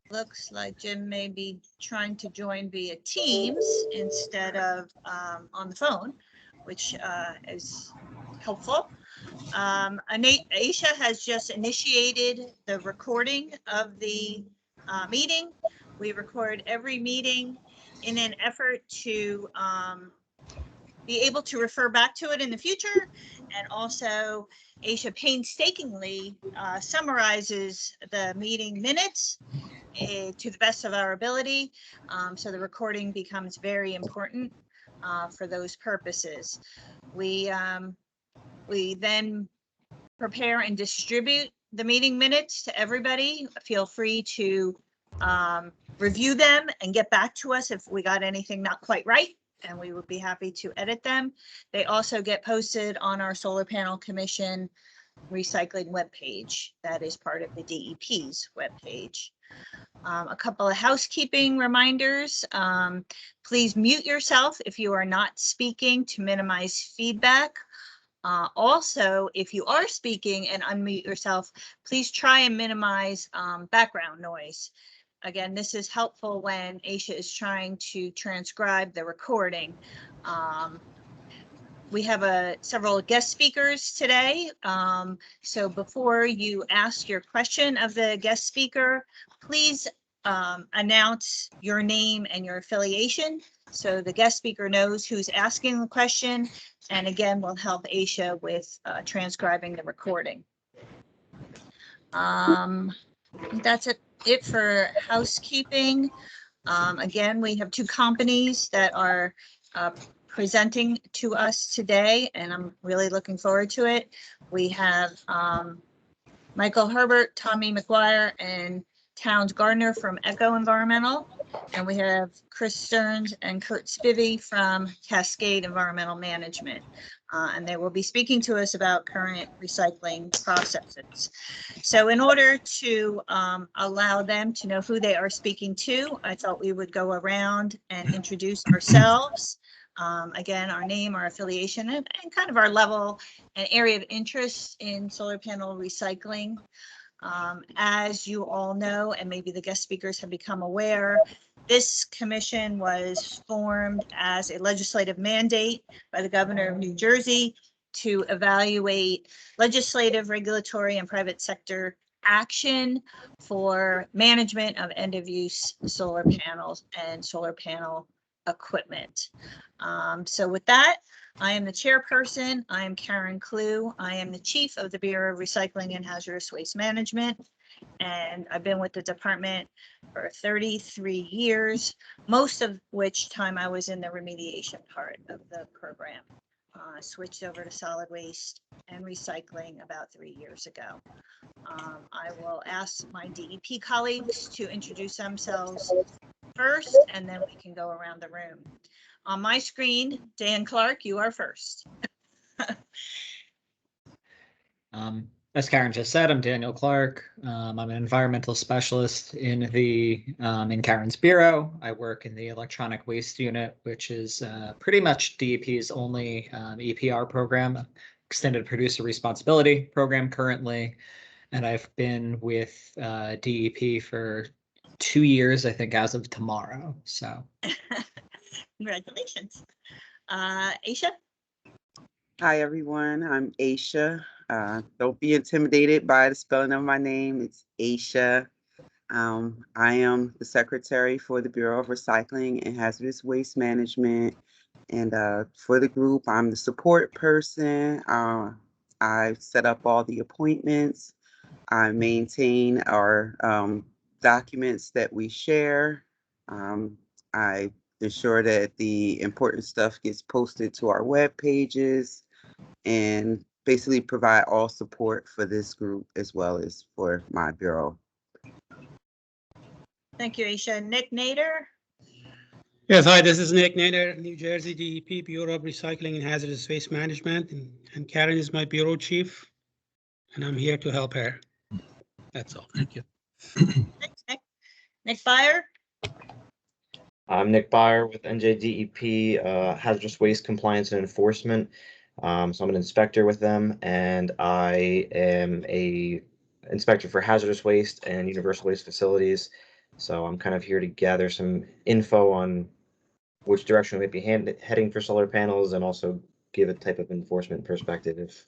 Looks like Jim may be trying to join via Teams instead of on the phone, which is helpful. Aisha has just initiated the recording of the meeting. We record every meeting in an effort to be able to refer back to it in the future. And also, Aisha painstakingly summarizes the meeting minutes to the best of our ability. So the recording becomes very important for those purposes. We then prepare and distribute the meeting minutes to everybody. Feel free to review them and get back to us if we got anything not quite right, and we would be happy to edit them. They also get posted on our Solar Panel Commission recycling webpage. That is part of the DEP's webpage. A couple of housekeeping reminders. Please mute yourself if you are not speaking to minimize feedback. Also, if you are speaking and unmute yourself, please try and minimize background noise. Again, this is helpful when Aisha is trying to transcribe the recording. We have several guest speakers today. So before you ask your question of the guest speaker, please announce your name and your affiliation so the guest speaker knows who's asking the question. And again, we'll help Aisha with transcribing the recording. That's it for housekeeping. Again, we have two companies that are presenting to us today, and I'm really looking forward to it. We have Michael Herbert, Tommy McGuire, and Towns Gardner from Eco Environmental, and we have Chris Stearns and Kurt Spivey from Cascade Environmental Management, and they will be speaking to us about current recycling processes. So in order to allow them to know who they are speaking to, I thought we would go around and introduce ourselves. Again, our name, our affiliation, and kind of our level and area of interest in solar panel recycling. As you all know, and maybe the guest speakers have become aware, this commission was formed as a legislative mandate by the governor of New Jersey to evaluate legislative, regulatory, and private sector action for management of end-of-use solar panels and solar panel equipment. So with that, I am the chairperson. I am Karen Clue. I am the chief of the Bureau of Recycling and Hazardous Waste Management. And I've been with the department for 33 years, most of which time I was in the remediation part of the program. Switched over to solid waste and recycling about 3 years ago. I will ask my DEP colleagues to introduce themselves first, and then we can go around the room. On my screen, Dan Clark, you are first. As Karen just said, I'm Daniel Clark. I'm an environmental specialist in Karen's bureau. I work in the electronic waste unit, which is pretty much DEP's only EPR program, extended producer responsibility program currently. And I've been with DEP for 2 years, I think, as of tomorrow. So. Congratulations. Aisha? Hi, everyone. I'm Aisha. Don't be intimidated by the spelling of my name. It's Aisha. I am the secretary for the Bureau of Recycling and Hazardous Waste Management. And for the group, I'm the support person. I set up all the appointments. I maintain our documents that we share. I ensure that the important stuff gets posted to our web pages, and basically provide all support for this group as well as for my bureau. Thank you, Aisha. Nick Nader? Yes, hi, this is Nick Nader, New Jersey DEP, Bureau of Recycling and Hazardous Waste Management, and Karen is my bureau chief, and I'm here to help her. That's all. Thank you. Thanks, Nick. Nick Byer? I'm Nick Byer with NJDEP, Hazardous Waste Compliance and Enforcement. So I'm an inspector with them, and I am a inspector for hazardous waste and universal waste facilities. So I'm kind of here to gather some info on which direction we might be heading for solar panels, and also give a type of enforcement perspective if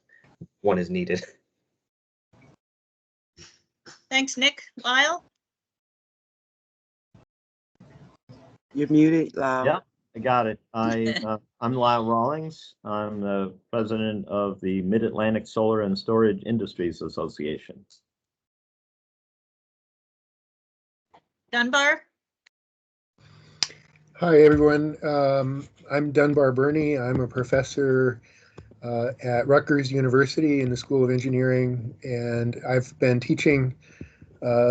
one is needed. Thanks, Nick. Lyle? You're muted, Lyle. Yeah, I got it. I'm Lyle Rawlings. I'm the president of the Mid-Atlantic Solar and Storage Industries Association. Dunbar? Hi, everyone. I'm Dunbar Burney. I'm a professor at Rutgers University in the School of Engineering, and I've been teaching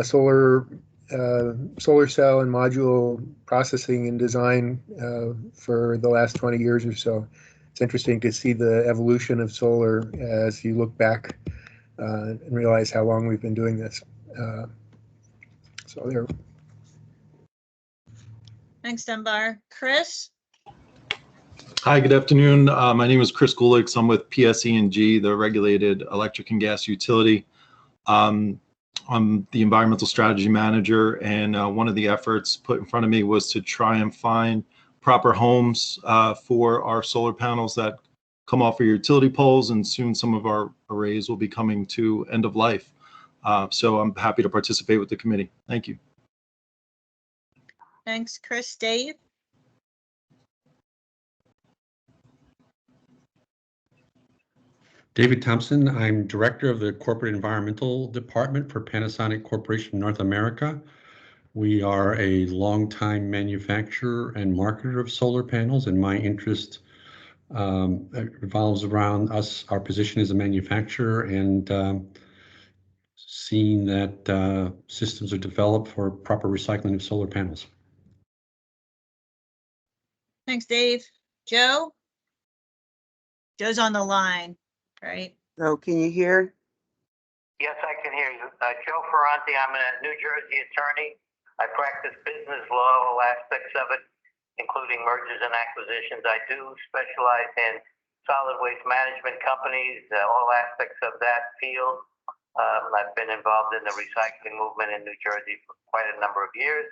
solar cell and module processing and design for the last 20 years or so. It's interesting to see the evolution of solar as you look back and realize how long we've been doing this. So there. Thanks, Dunbar. Chris? Hi, good afternoon. My name is Chris Gulix. I'm with PSE&G, the regulated electric and gas utility. I'm the environmental strategy manager, and one of the efforts put in front of me was to try and find proper homes for our solar panels that come off our utility poles, and soon some of our arrays will be coming to end of life. So I'm happy to participate with the committee. Thank you. Thanks, Chris. Dave? David Thompson. I'm Director of the Corporate Environmental Department for Panasonic Corporation North America. We are a longtime manufacturer and marketer of solar panels, and my interest revolves around our position as a manufacturer, and seeing that systems are developed for proper recycling of solar panels. Thanks, Dave. Joe? Joe's on the line, right? So can you hear? Yes, I can hear you. Joe Ferranti, I'm a New Jersey attorney. I practice business law, all aspects of it, including mergers and acquisitions. I do specialize in solid waste management companies, all aspects of that field. I've been involved in the recycling movement in New Jersey for quite a number of years,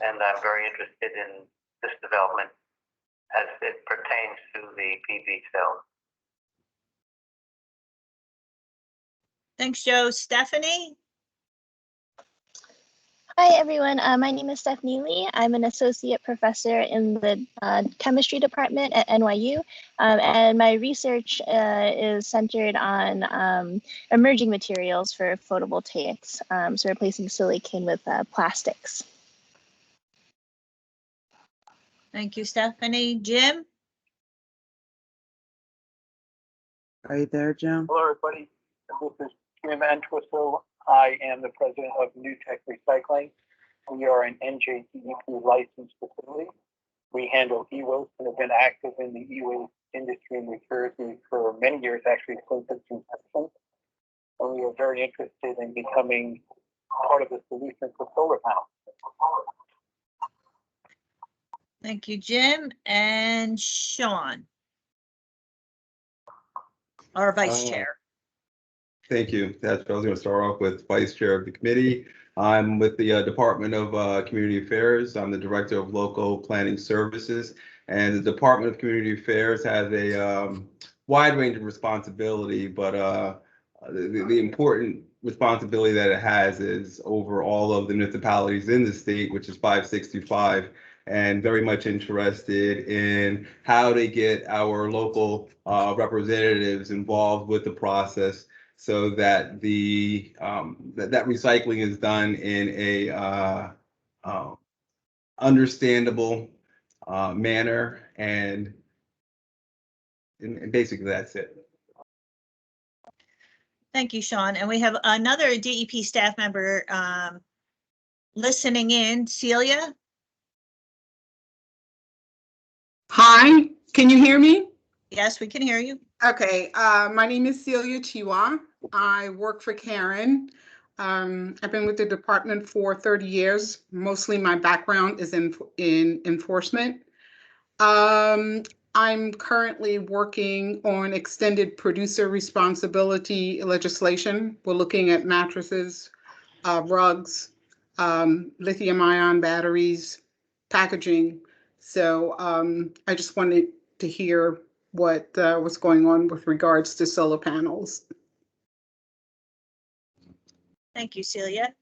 and I'm very interested in this development as it pertains to the PV cells. Thanks, Joe. Stephanie? Hi, everyone. My name is Stephanie Lee. I'm an associate professor in the chemistry department at NYU, and my research is centered on emerging materials for photovoltaics, so replacing silicon with plastics. Thank you, Stephanie. Jim? Are you there, Jim? Hello, everybody. This is Jim Entwistle. I am the president of New Tech Recycling. We are an NJDEP licensed facility. We handle e-waste and have been active in the e-waste industry in New Jersey for many years, actually since its inception. And we are very interested in becoming part of the solution for solar panels. Thank you, Jim. And Sean? Our vice chair. Thank you. That's what I was going to start off with, vice chair of the committee. I'm with the Department of Community Affairs. I'm the director of local planning services, and the Department of Community Affairs has a wide range of responsibility, but the important responsibility that it has is over all of the municipalities in the state, which is 565, and very much interested in how to get our local representatives involved with the process, so that the that recycling is done in a understandable manner, and basically that's it. Thank you, Sean. And we have another DEP staff member listening in. Celia? Hi, can you hear me? Yes, we can hear you. Okay, my name is Celia Chiwa. I work for Karen. I've been with the department for 30 years. Mostly my background is in enforcement. I'm currently working on extended producer responsibility legislation. We're looking at mattresses, rugs, lithium-ion batteries, packaging. So I just wanted to hear what was going on with regards to solar panels. Thank you, Celia.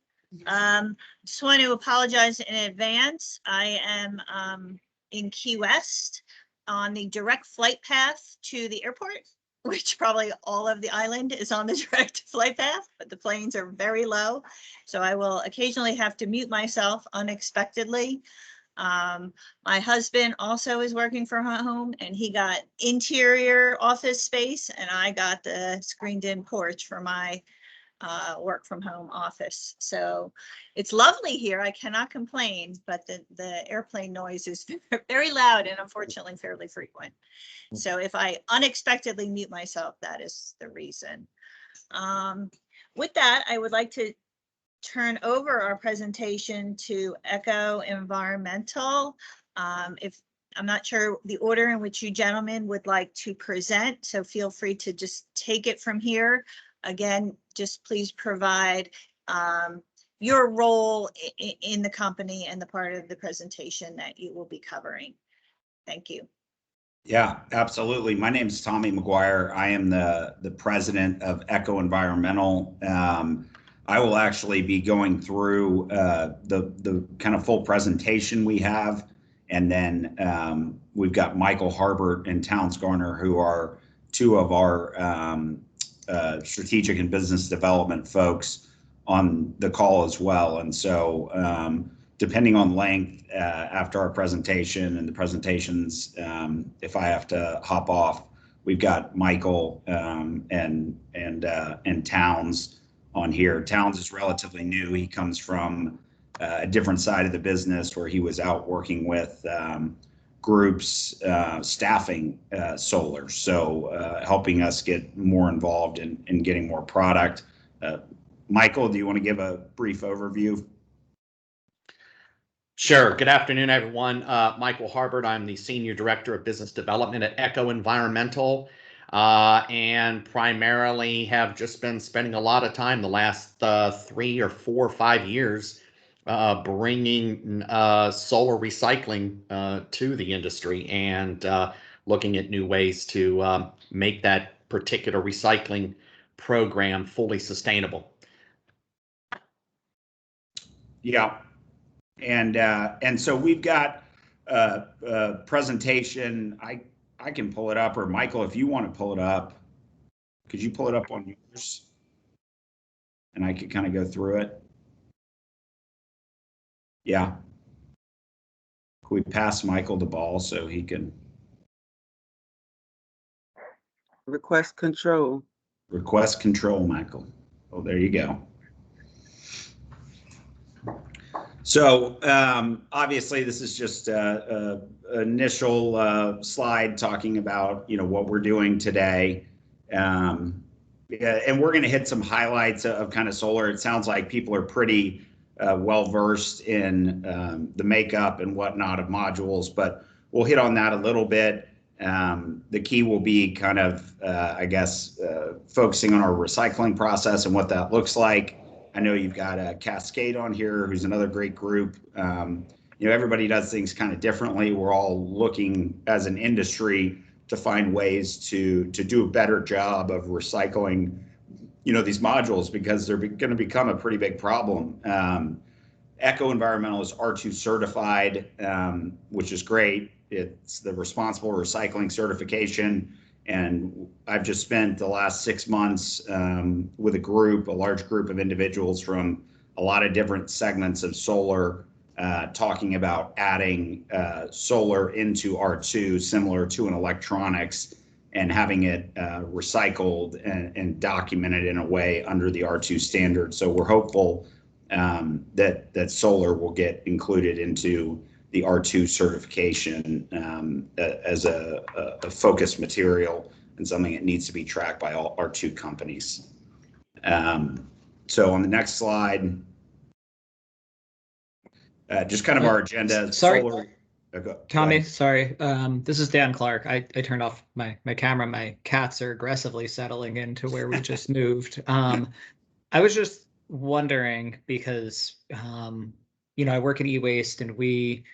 Just want to apologize in advance. I am in Key West on the direct flight path to the airport, which probably all of the island is on the direct flight path, but the planes are very low. So I will occasionally have to mute myself unexpectedly. My husband also is working from home, and he got interior office space, and I got the screened in porch for my work from home office. So it's lovely here. I cannot complain, but the airplane noise is very loud and unfortunately fairly frequent. So if I unexpectedly mute myself, that is the reason. With that, I would like to turn over our presentation to Eco Environmental. If I'm not sure the order in which you gentlemen would like to present, so feel free to just take it from here. Again, just please provide your role in the company and the part of the presentation that you will be covering. Thank you. Yeah, absolutely. My name is Tommy McGuire. I am the president of Eco Environmental. I will actually be going through the kind of full presentation we have. And then we've got Michael Harbert and Towns Garner, who are two of our strategic and business development folks on the call as well. And so depending on length after our presentation and the presentations, if I have to hop off, we've got Michael and Towns on here. Towns is relatively new. He comes from a different side of the business where he was out working with groups staffing solar, so helping us get more involved in getting more product. Michael, do you want to give a brief overview? Sure. Good afternoon, everyone. Michael Harbert. I'm the Senior Director of Business Development at Eco Environmental, and primarily have just been spending a lot of time the last 3 or 4 or 5 years bringing solar recycling to the industry and looking at new ways to make that particular recycling program fully sustainable. Yeah. And so we've got a presentation. I can pull it up, or Michael, if you want to pull it up, could you pull it up on yours? And I could kind of go through it. Yeah. Could we pass Michael the ball so he can Request control. Request control, Michael. Oh, there you go. So obviously this is just an initial slide talking about, what we're doing today. And we're going to hit some highlights of kind of solar. It sounds like people are pretty well versed in the makeup and whatnot of modules, but we'll hit on that a little bit. The key will be kind of, focusing on our recycling process and what that looks like. I know you've got a Cascade on here, who's another great group. Everybody does things kind of differently. We're all looking as an industry to find ways to do a better job of recycling, these modules, because they're going to become a pretty big problem. Eco Environmental is R2 certified, which is great. It's the responsible recycling certification. And I've just spent the last 6 months with a large group of individuals from a lot of different segments of solar, talking about adding solar into R2, similar to an electronics, and having it recycled and documented in a way under the R2 standard. So we're hopeful that solar will get included into the R2 certification as a focus material and something that needs to be tracked by all R2 companies. So on the next slide, just kind of our agenda. Sorry. Solar. Tommy, sorry. This is Dan Clark. I turned off my camera. My cats are aggressively settling into where we just moved. I was just wondering because, I work at e-waste and we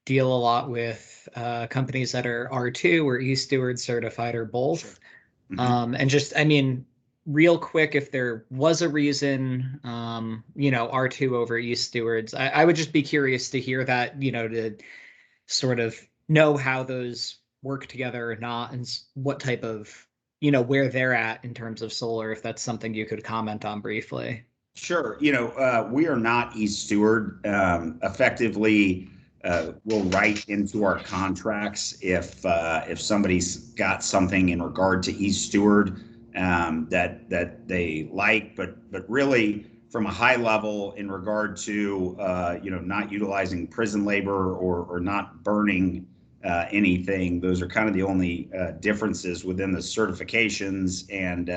deal a lot with companies that are R2 or EStewards certified or both. Sure. Mm-hmm. And just, real quick, if there was a reason, R2 over EStewards, I would just be curious to hear that, to sort of know how those work together or not, and what type of, where they're at in terms of solar, if that's something you could comment on briefly. Sure. We are not ESteward. Effectively, we'll write into our contracts if somebody's got something in regard to ESteward that they like, but really from a high level in regard to not utilizing prison labor or not burning anything. Those are kind of the only differences within the certifications, and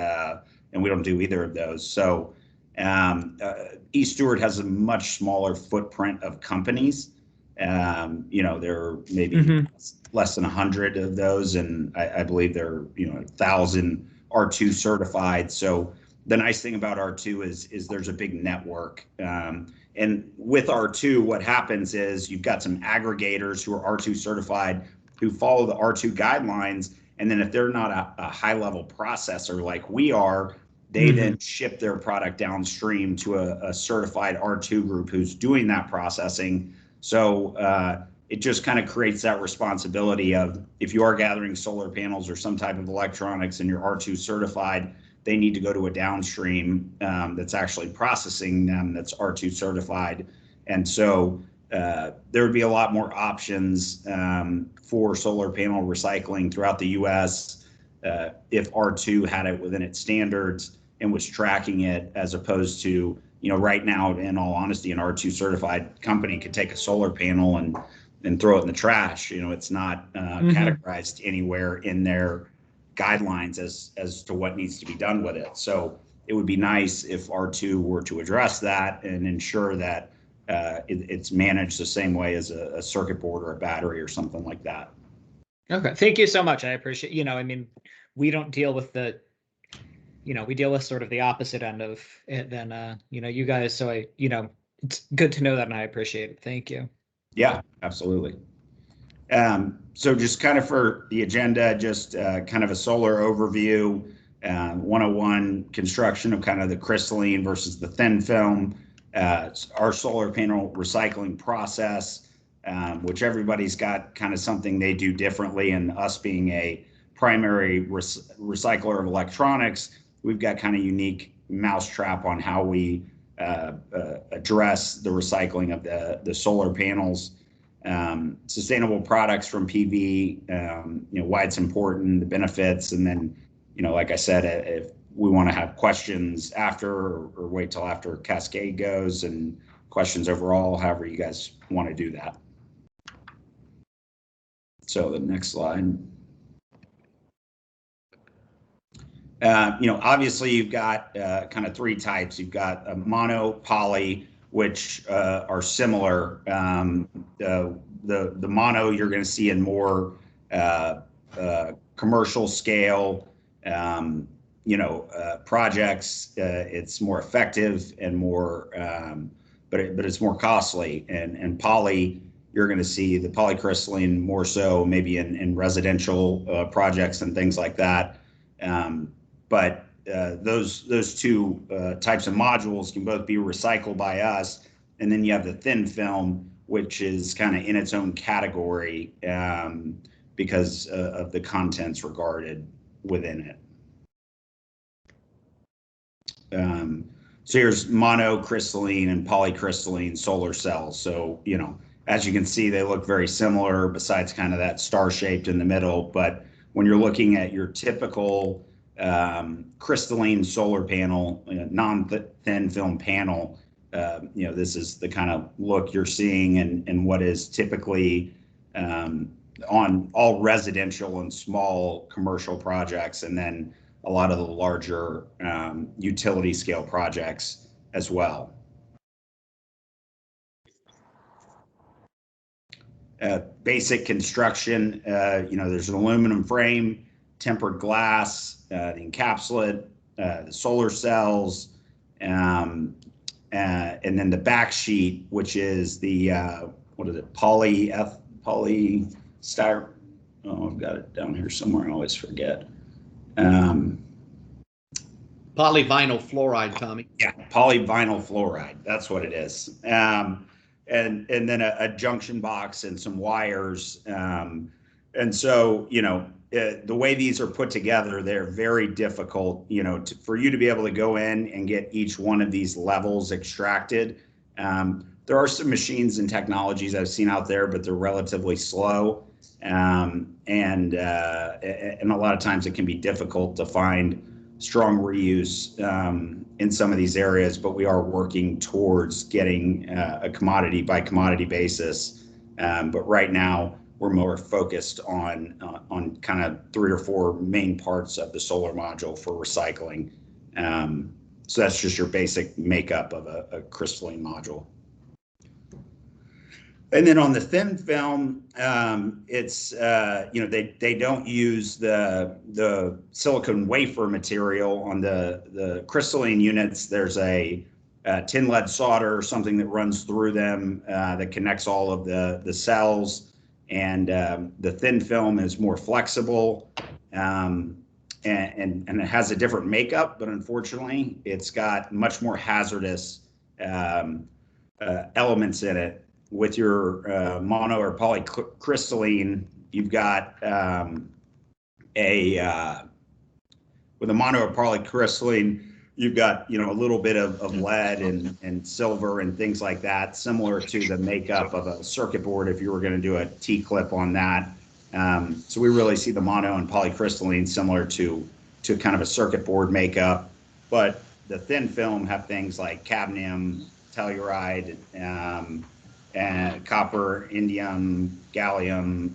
we don't do either of those. So ESteward has a much smaller footprint of companies. There are maybe less than 100 of those, and I believe there are 1,000 R2 certified. So the nice thing about R2 is there's a big network. And with R2, what happens is you've got some aggregators who are R2 certified who follow the R2 guidelines. And then if they're not a high level processor like we are, they then ship their product downstream to a certified R2 group who's doing that processing. So it just kind of creates that responsibility of, if you are gathering solar panels or some type of electronics and you're R2 certified, they need to go to a downstream that's actually processing them, that's R2 certified. And so there would be a lot more options for solar panel recycling throughout the US if R2 had it within its standards and was tracking it, as opposed to, right now, in all honesty, an R2 certified company could take a solar panel and throw it in the trash. It's not categorized anywhere in their guidelines as to what needs to be done with it. So it would be nice if R2 were to address that and ensure that it's managed the same way as a circuit board or a battery or something like that. Okay, thank you so much. I appreciate, we don't deal with we deal with sort of the opposite end of it than, you guys. So it's good to know that, and I appreciate it. Thank you. Yeah, absolutely. So just kind of for the agenda, just kind of a solar overview, 101 construction of kind of the crystalline versus the thin film, our solar panel recycling process, which everybody's got kind of something they do differently, and us being a primary recycler of electronics, we've got kind of unique mousetrap on how we address the recycling of the solar panels. Sustainable products from PV, why it's important, the benefits, and then, like I said, if we want to have questions after or wait till after Cascade goes, and questions overall, however you guys want to do that. So the next slide. Obviously you've got kind of three types. You've got a mono, poly, which are similar. The mono you're going to see in more commercial scale, projects. It's more effective and more, but it's more costly. And poly, you're going to see the polycrystalline more so maybe in residential projects and things like that. But those two types of modules can both be recycled by us. And then you have the thin film, which is kind of in its own category because of the contents regarded within it. So here's monocrystalline and polycrystalline solar cells. So, as you can see, they look very similar besides kind of that star shaped in the middle. But when you're looking at your typical crystalline solar panel, non-thin film panel, this is the kind of look you're seeing and what is typically on all residential and small commercial projects, and then a lot of the larger utility scale projects as well. basic construction, there's an aluminum frame, tempered glass, the encapsulate, the solar cells, and then the back sheet, which is the polystyre. Oh, I've got it down here somewhere. I always forget. Polyvinyl fluoride, Tommy. Yeah, polyvinyl fluoride. That's what it is. And then a junction box and some wires. And so, the way these are put together, they're very difficult, for you to be able to go in and get each one of these levels extracted. There are some machines and technologies I've seen out there, but they're relatively slow. And a lot of times it can be difficult to find strong reuse in some of these areas, but we are working towards getting a commodity by commodity basis. But right now we're more focused on kind of 3 or 4 main parts of the solar module for recycling. So that's just your basic makeup of a crystalline module. And then on the thin film, it's they don't use the silicon wafer material on the crystalline units. There's a tin lead solder or something that runs through them that connects all of the cells, and the thin film is more flexible and it has a different makeup, but unfortunately, it's got much more hazardous elements in it. With your mono or polycrystalline, you've got with a mono or polycrystalline, you've got a little bit of lead and silver and things like that, similar to the makeup of a circuit board if you were going to do a T-clip on that. So we really see the mono and polycrystalline similar to kind of a circuit board makeup, but the thin film have things like cadmium, telluride, and copper, indium, gallium,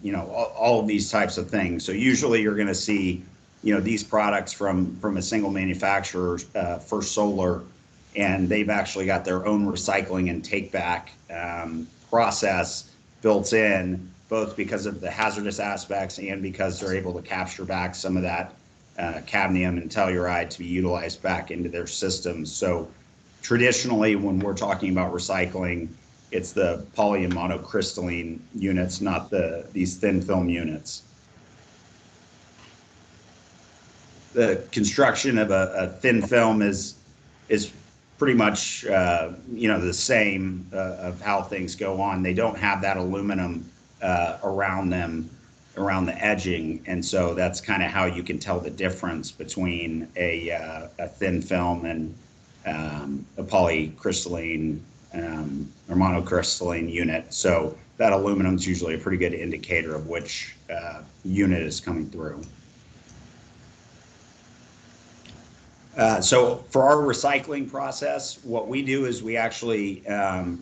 all of these types of things. So usually you're going to see, these products from a single manufacturer for solar, and they've actually got their own recycling and take back process built in, both because of the hazardous aspects and because they're able to capture back some of that cadmium and telluride to be utilized back into their systems. So traditionally, when we're talking about recycling, it's the poly and monocrystalline units, not these thin film units. The construction of a thin film is pretty much the same of how things go on. They don't have that aluminum around them, around the edging, and so that's kind of how you can tell the difference between a thin film and a polycrystalline or monocrystalline unit. So that aluminum is usually a pretty good indicator of which unit is coming through. So for our recycling process, what we do is we actually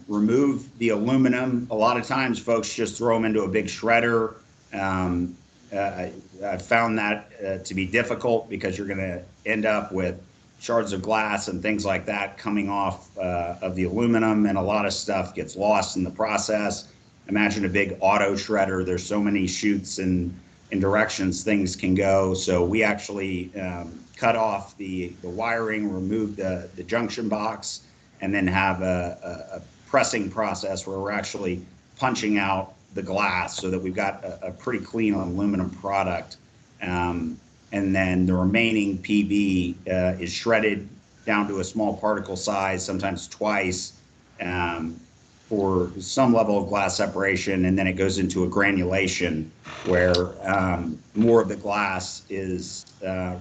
remove the aluminum. A lot of times folks just throw them into a big shredder. I found that to be difficult because you're going to end up with shards of glass and things like that coming off of the aluminum, and a lot of stuff gets lost in the process. Imagine a big auto shredder. There's so many chutes and directions things can go. So we actually cut off the wiring, remove the junction box, and then have a pressing process where we're actually punching out the glass so that we've got a pretty clean aluminum product. And then the remaining PV is shredded down to a small particle size, sometimes twice, for some level of glass separation, and then it goes into a granulation where more of the glass is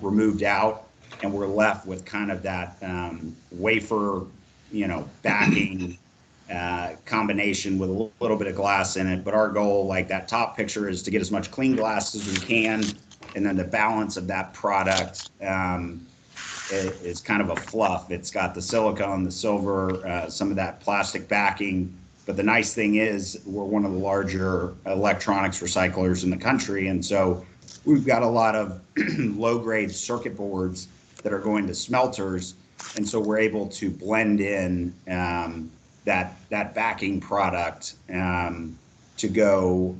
removed out, and we're left with kind of that wafer, backing combination with a little bit of glass in it. But our goal, like that top picture, is to get as much clean glass as we can, and then the balance of that product is kind of a fluff. It's got the silicone, the silver, some of that plastic backing. But the nice thing is we're one of the larger electronics recyclers in the country. And so we've got a lot of low-grade circuit boards that are going to smelters. And so we're able to blend in that backing product to go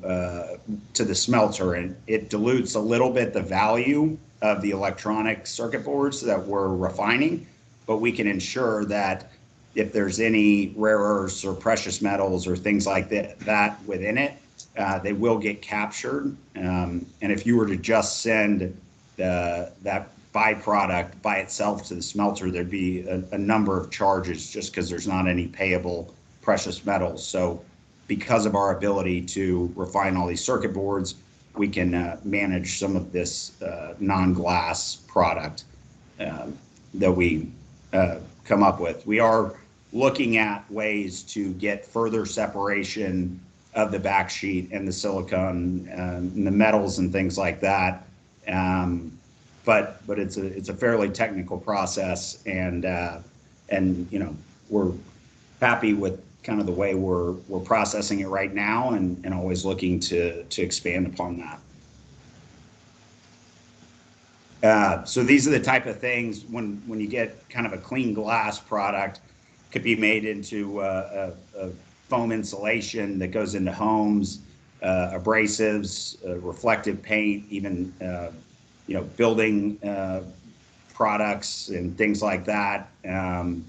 to the smelter, and it dilutes a little bit the value of the electronic circuit boards that we're refining, but we can ensure that if there's any rare earths or precious metals or things like that within it, they will get captured. And if you were to just send that byproduct by itself to the smelter, there'd be a number of charges just because there's not any payable precious metals. So because of our ability to refine all these circuit boards, we can manage some of this non-glass product that we come up with. We are looking at ways to get further separation of the backsheet and the silicon and the metals and things like that. But it's a fairly technical process, and you know, we're happy with kind of the way we're processing it right now, and always looking to expand upon that. So these are the type of things when you get kind of a clean glass product, could be made into a foam insulation that goes into homes, abrasives, reflective paint, even you know, building products and things like that. And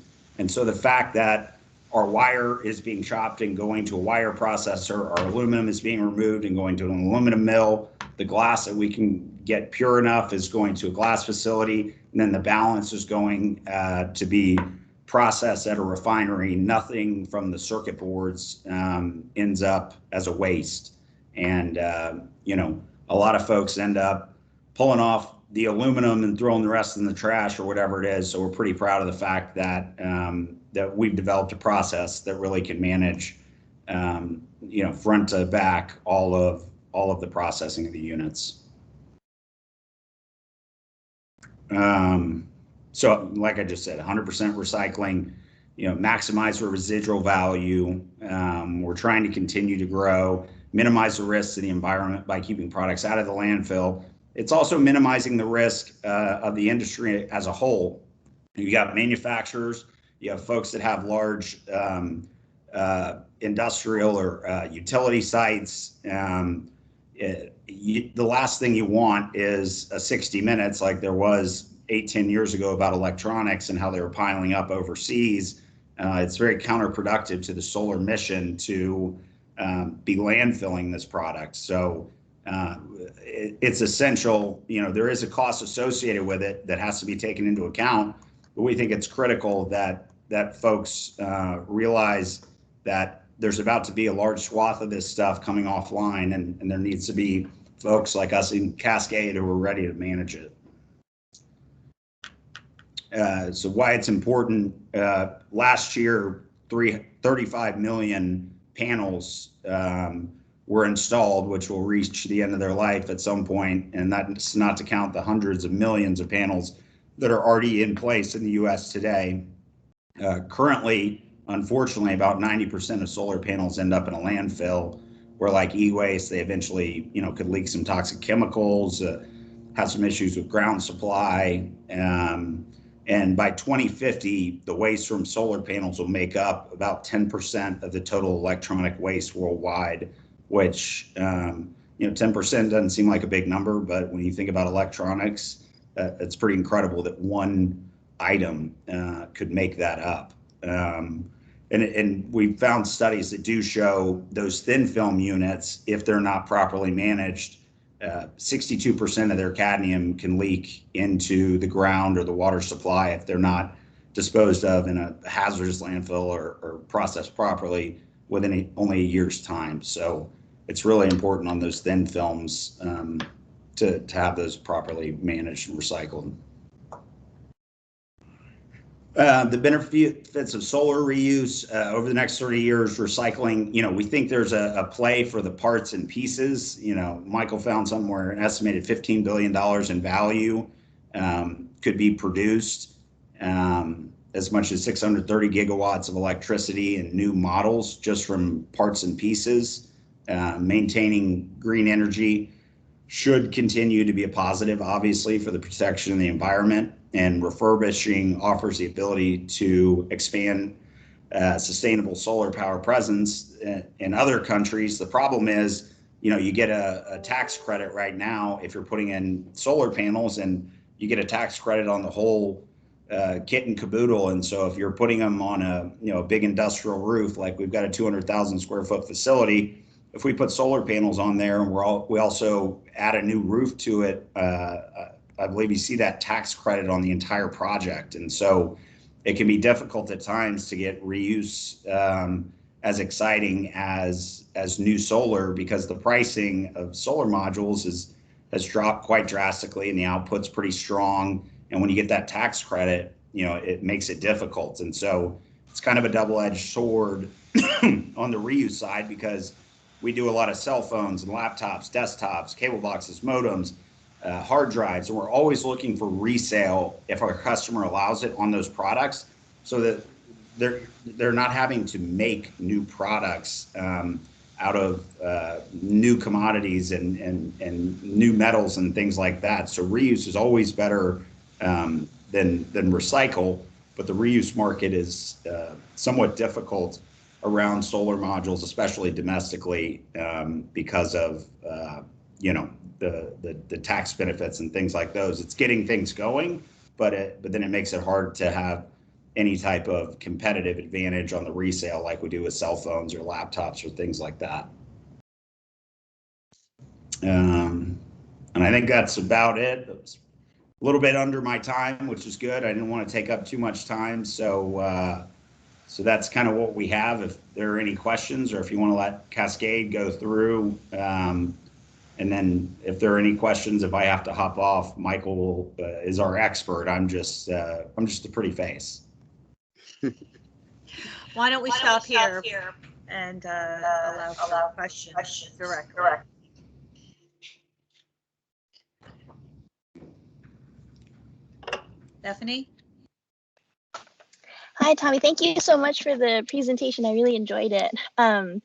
so the fact that our wire is being chopped and going to a wire processor, our aluminum is being removed and going to an aluminum mill, the glass that we can get pure enough is going to a glass facility, and then the balance is going to be processed at a refinery. Nothing from the circuit boards ends up as a waste. And you know, a lot of folks end up pulling off the aluminum and throwing the rest in the trash or whatever it is. So we're pretty proud of the fact that that we've developed a process that really can manage, you know, front to back all of the processing of the units. So like I just said, 100% recycling, you know, maximize the residual value. We're trying to continue to grow, minimize the risks to the environment by keeping products out of the landfill. It's also minimizing the risk of the industry as a whole. You got manufacturers, you have folks that have large industrial or utility sites. The last thing you want is a 60 minutes like there was 8-10 years ago about electronics and how they were piling up overseas. It's very counterproductive to the solar mission to be landfilling this product. So it's essential. You know, there is a cost associated with it that has to be taken into account, but we think it's critical that folks realize that there's about to be a large swath of this stuff coming offline, and there needs to be folks like us in Cascade who are ready to manage it. So why it's important, last year, 35 million panels were installed, which will reach the end of their life at some point, and that's not to count the hundreds of millions of panels that are already in place in the US today. Currently, unfortunately, about 90% of solar panels end up in a landfill, where like e-waste, they eventually, you know, could leak some toxic chemicals, have some issues with ground supply. And by 2050, the waste from solar panels will make up about 10% of the total electronic waste worldwide, which, you know, 10% doesn't seem like a big number, but when you think about electronics, it's pretty incredible that one item could make that up. And we found studies that do show those thin film units, if they're not properly managed, 62% of their cadmium can leak into the ground or the water supply if they're not disposed of in a hazardous landfill or processed properly within only a year's time. So it's really important on those thin films to have those properly managed and recycled. The benefits of solar reuse over the next 30 years, recycling, you know, we think there's a play for the parts and pieces. You know, Michael found somewhere an estimated $15 billion in value could be produced, as much as 630 gigawatts of electricity and new models just from parts and pieces. Maintaining green energy should continue to be a positive, obviously, for the protection of the environment. And refurbishing offers the ability to expand sustainable solar power presence in other countries. The problem is, you get a tax credit right now if you're putting in solar panels, and you get a tax credit on the whole kit and caboodle. And so if you're putting them on a big industrial roof, like we've got a 200,000 square foot facility, if we put solar panels on there and we also add a new roof to it, I believe you see that tax credit on the entire project. And so it can be difficult at times to get reuse as exciting as new solar, because the pricing of solar modules has dropped quite drastically and the output's pretty strong. And when you get that tax credit, it makes it difficult. And so it's kind of a double-edged sword on the reuse side, because we do a lot of cell phones and laptops, desktops, cable boxes, modems, hard drives, and we're always looking for resale if our customer allows it on those products, so that they're not having to make new products out of new commodities and new metals and things like that. So reuse is always better than recycle, but the reuse market is somewhat difficult around solar modules, especially domestically, because of the tax benefits and things like those. It's getting things going, but then it makes it hard to have any type of competitive advantage on the resale like we do with cell phones or laptops or things like that. And I think that's about it. It was a little bit under my time, which is good. I didn't want to take up too much time, so that's kind of what we have. If there are any questions, or if you want to let Cascade go through, and then if there are any questions, if I have to hop off, Michael is our expert. I'm just a pretty face. Why don't we stop here and allow for questions directly? Stephanie? Hi, Tommy. Thank you so much for the presentation. I really enjoyed it. One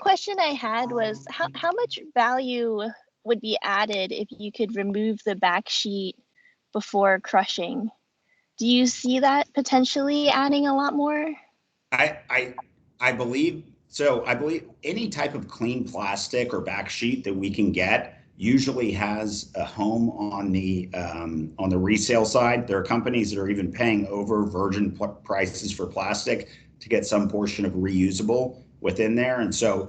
question I had was how much value would be added if you could remove the back sheet before crushing? Do you see that potentially adding a lot more? I believe so. I believe any type of clean plastic or back sheet that we can get usually has a home on the resale side. There are companies that are even paying over virgin prices for plastic to get some portion of reusable within there. And so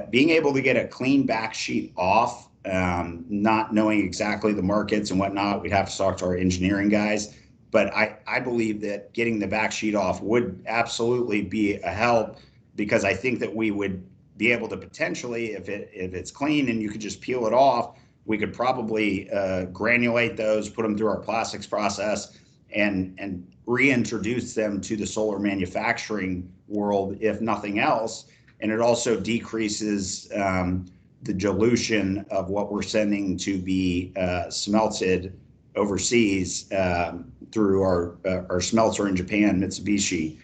being able to get a clean back sheet off, not knowing exactly the markets and whatnot, we'd have to talk to our engineering guys. But I believe that getting the back sheet off would absolutely be a help, because I think that we would be able to potentially, if it's clean and you could just peel it off, we could probably granulate those, put them through our plastics process, and reintroduce them to the solar manufacturing world, if nothing else. And it also decreases the dilution of what we're sending to be smelted overseas through our smelter in Japan, Mitsubishi.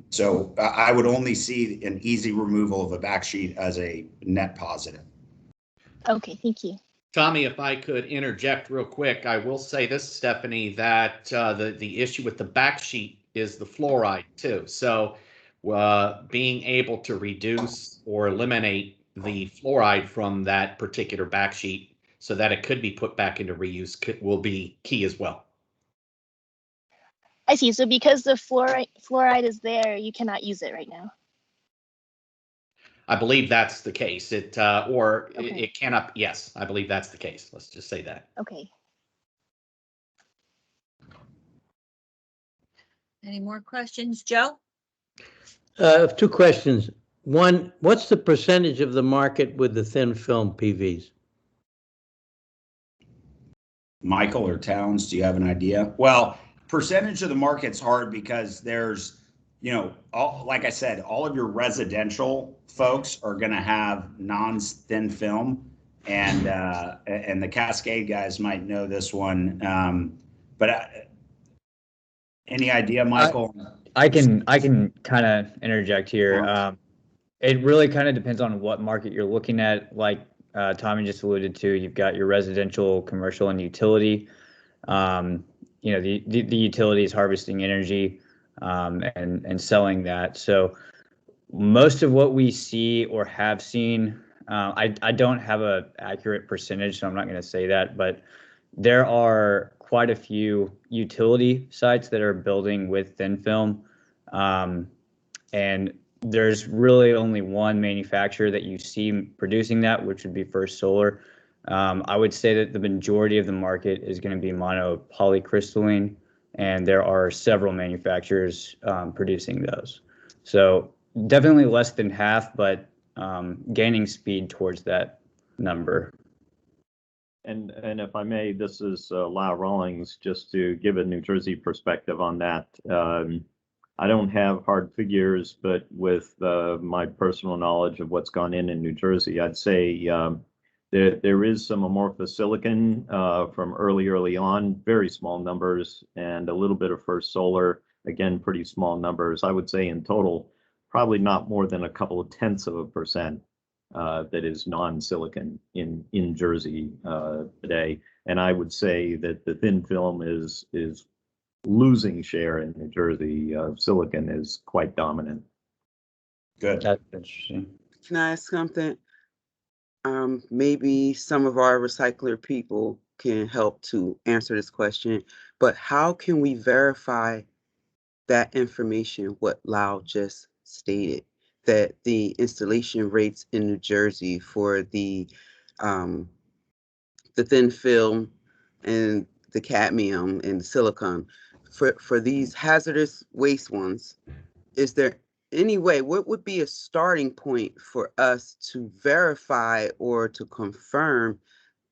So I would only see an easy removal of a back sheet as a net positive. Okay, thank you. Tommy, if I could interject real quick, I will say this, Stephanie, that the issue with the back sheet is the fluoride too. So being able to reduce or eliminate the fluoride from that particular back sheet so that it could be put back into reuse will be key as well. I see. So because the fluoride is there, you cannot use it right now. I believe that's the case. It cannot. Yes, I believe that's the case. Let's just say that. Okay. Any more questions, Joe? Two questions. One, what's the percentage of the market with the thin film PVs? Michael or Towns, do you have an idea? Well, percentage of the market's hard because there's, like I said, all of your residential folks are going to have non-thin film, and the Cascade guys might know this one. But any idea, Michael? I can kind of interject here. It really kind of depends on what market you're looking at. Like Tommy just alluded to, you've got your residential, commercial, and utility. The utility is harvesting energy and selling that. So most of what we see or have seen, I don't have an accurate percentage, so I'm not going to say that, but there are quite a few utility sites that are building with thin film. And there's really only one manufacturer that you see producing that, which would be First Solar. I would say that the majority of the market is going to be monopolycrystalline, and there are several manufacturers producing those. So definitely less than half, but gaining speed towards that number. And if I may, this is Lyle Rawlings, just to give a New Jersey perspective on that. I don't have hard figures, but with my personal knowledge of what's gone in New Jersey, I'd say there is some amorphous silicon from early on, very small numbers, and a little bit of First Solar, again, pretty small numbers. I would say in total, probably not more than a couple of tenths of a percent that is non-silicon in Jersey today. And I would say that the thin film is losing share in New Jersey. Silicon is quite dominant. Good. That's interesting. Can I ask something? Maybe some of our recycler people can help to answer this question, but how can we verify that information, what Lau just stated, that the installation rates in New Jersey for the thin film and the cadmium and the silicon, for these hazardous waste ones, is there any way, what would be a starting point for us to verify or to confirm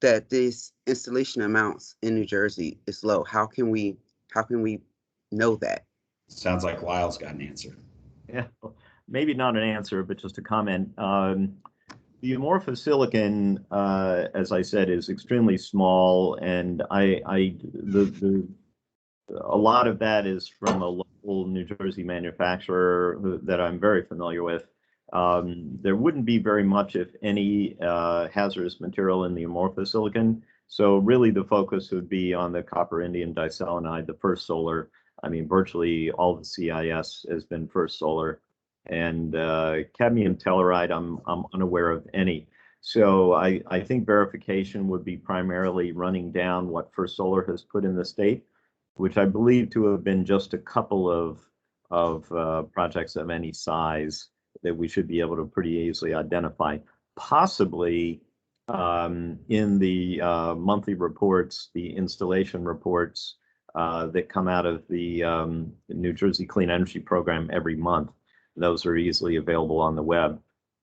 that this installation amounts in New Jersey is low? How can we know that? Sounds like Lyle's got an answer. Yeah, maybe not an answer, but just a comment. The amorphous silicon, as I said, is extremely small, and a lot of that is from a local New Jersey manufacturer that I'm very familiar with. There wouldn't be very much, if any, hazardous material in the amorphous silicon. So really the focus would be on the copper indium diselenide, the First Solar. I mean, virtually all the CIS has been First Solar. And cadmium telluride, I'm unaware of any. So I think verification would be primarily running down what First Solar has put in the state, which I believe to have been just a couple of projects of any size that we should be able to pretty easily identify. Possibly in the monthly reports, the installation reports that come out of the New Jersey Clean Energy Program every month. Those are easily available on the web.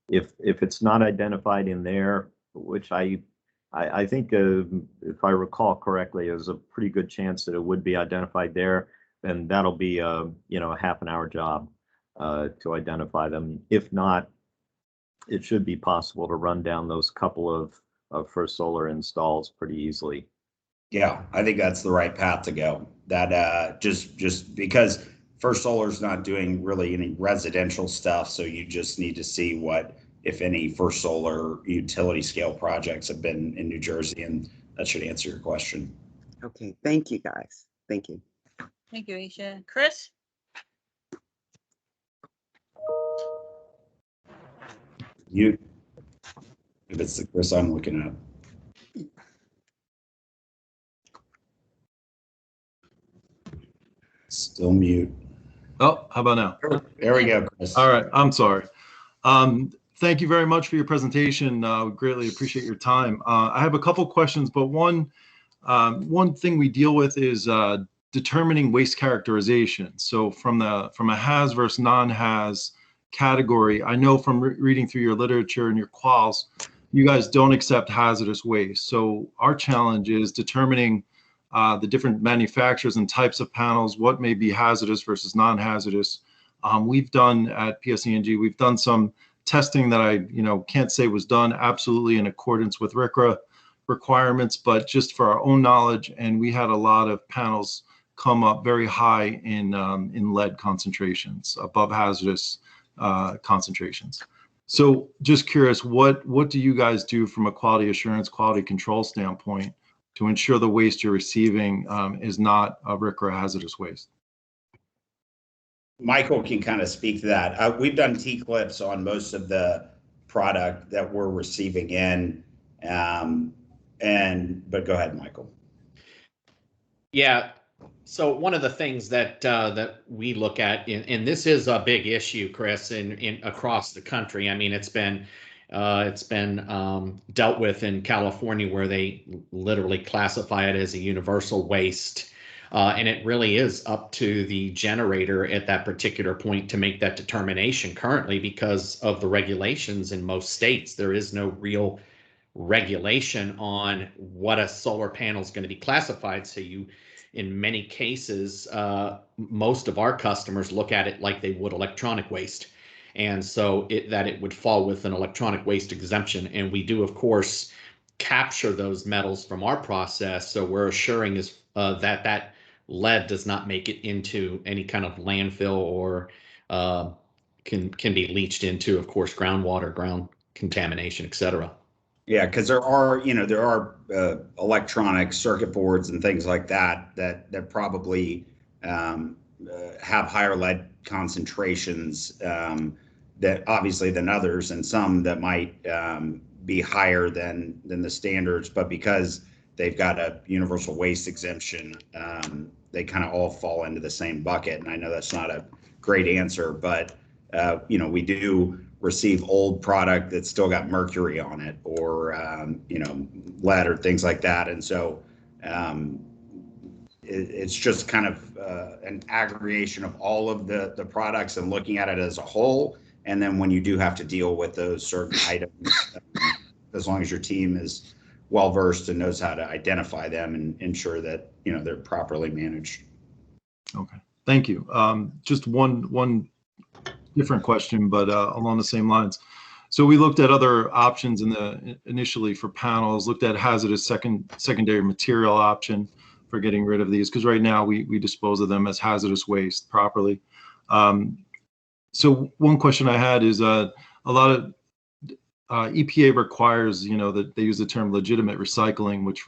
If it's not identified in there, which I think, if I recall correctly, there's a pretty good chance that it would be identified there, then that'll be a half an hour job to identify them. If not, it should be possible to run down those couple of First Solar installs pretty easily. Yeah, I think that's the right path to go. That just because First Solar's not doing really any residential stuff, so you just need to see what, if any, First Solar utility scale projects have been in New Jersey, and that should answer your question. Okay, thank you guys. Thank you. Thank you, Aisha. Chris? You, if it's the Chris I'm looking at. Still mute. Oh, how about now? There we go, Chris. All right, I'm sorry. Thank you very much for your presentation. Greatly appreciate your time. I have a couple questions, but one thing we deal with is determining waste characterization. So from a has versus non-has category, I know from reading through your literature and your quals, you guys don't accept hazardous waste. So our challenge is determining the different manufacturers and types of panels, what may be hazardous versus non-hazardous. We've done at PSE&G, we've done some testing that I can't say was done absolutely in accordance with RCRA requirements, but just for our own knowledge, and we had a lot of panels come up very high in lead concentrations, above hazardous concentrations. So just curious, what do you guys do from a quality assurance, quality control standpoint to ensure the waste you're receiving is not a RCRA hazardous waste? Michael can kind of speak to that. We've done T-clips on most of the product that we're receiving in. But go ahead, Michael. Yeah. So one of the things that that we look at, and this is a big issue, Chris, in across the country. I mean, it's been dealt with in California, where they literally classify it as a universal waste. And it really is up to the generator at that particular point to make that determination currently, because of the regulations in most states. There is no real regulation on what a solar panel is going to be classified. So you, in many cases, most of our customers look at it like they would electronic waste. And so it would fall with an electronic waste exemption. And we do, of course, capture those metals from our process. So we're assuring is that lead does not make it into any kind of landfill or can be leached into, of course, groundwater, ground contamination, et cetera. Yeah, because there are electronic circuit boards and things like that probably have higher lead concentrations that obviously than others, and some that might be higher than the standards. But because they've got a universal waste exemption, they kind of all fall into the same bucket. And I know that's not a great answer, but we do receive old product that's still got mercury on it, or lead or things like that. And so it's just kind of an aggregation of all of the products and looking at it as a whole. And then when you do have to deal with those certain items, as long as your team is well versed and knows how to identify them and ensure that they're properly managed. Okay, thank you. Just one different question, but along the same lines. So we looked at other options initially for panels, looked at hazardous secondary material option for getting rid of these, because right now we dispose of them as hazardous waste properly. So one question I had is a lot of EPA requires, that they use the term legitimate recycling, which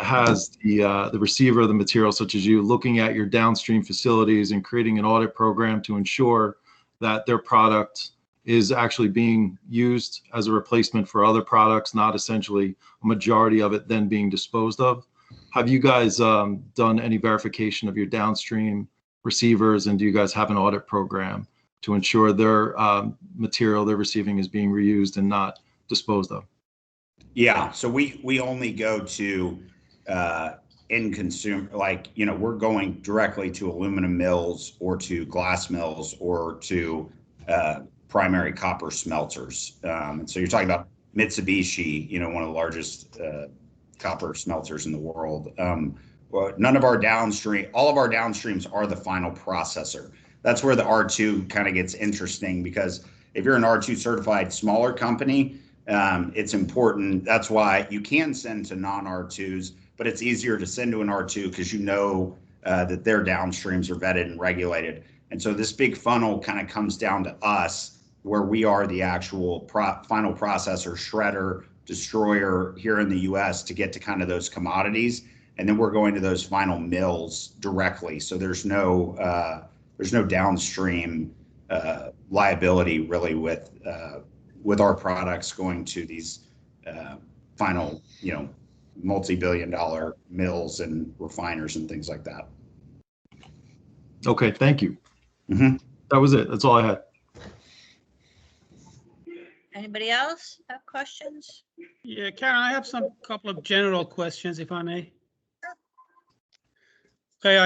has the receiver of the material, such as you, looking at your downstream facilities and creating an audit program to ensure that their product is actually being used as a replacement for other products, not essentially a majority of it then being disposed of. Have you guys done any verification of your downstream receivers, and do you guys have an audit program to ensure their material they're receiving is being reused and not disposed of? Yeah, so we only go to end consumer, we're going directly to aluminum mills or to glass mills or to primary copper smelters. And so you're talking about Mitsubishi, one of the largest copper smelters in the world. Well, none of our downstream, all of our downstreams are the final processor. That's where the R2 kind of gets interesting, because if you're an R2 certified smaller company, it's important. That's why you can send to non-R2s, but it's easier to send to an R2 because that their downstreams are vetted and regulated. And so this big funnel kind of comes down to us, where we are the actual final processor, shredder, destroyer here in the US to get to kind of those commodities. And then we're going to those final mills directly. So there's no downstream liability really with our products going to these final, multi-billion-dollar mills and refiners and things like that. Okay, thank you. Mm-hmm. That was it. That's all I had. Anybody else have questions? Yeah, Karen, I have couple of general questions, if I may. Okay,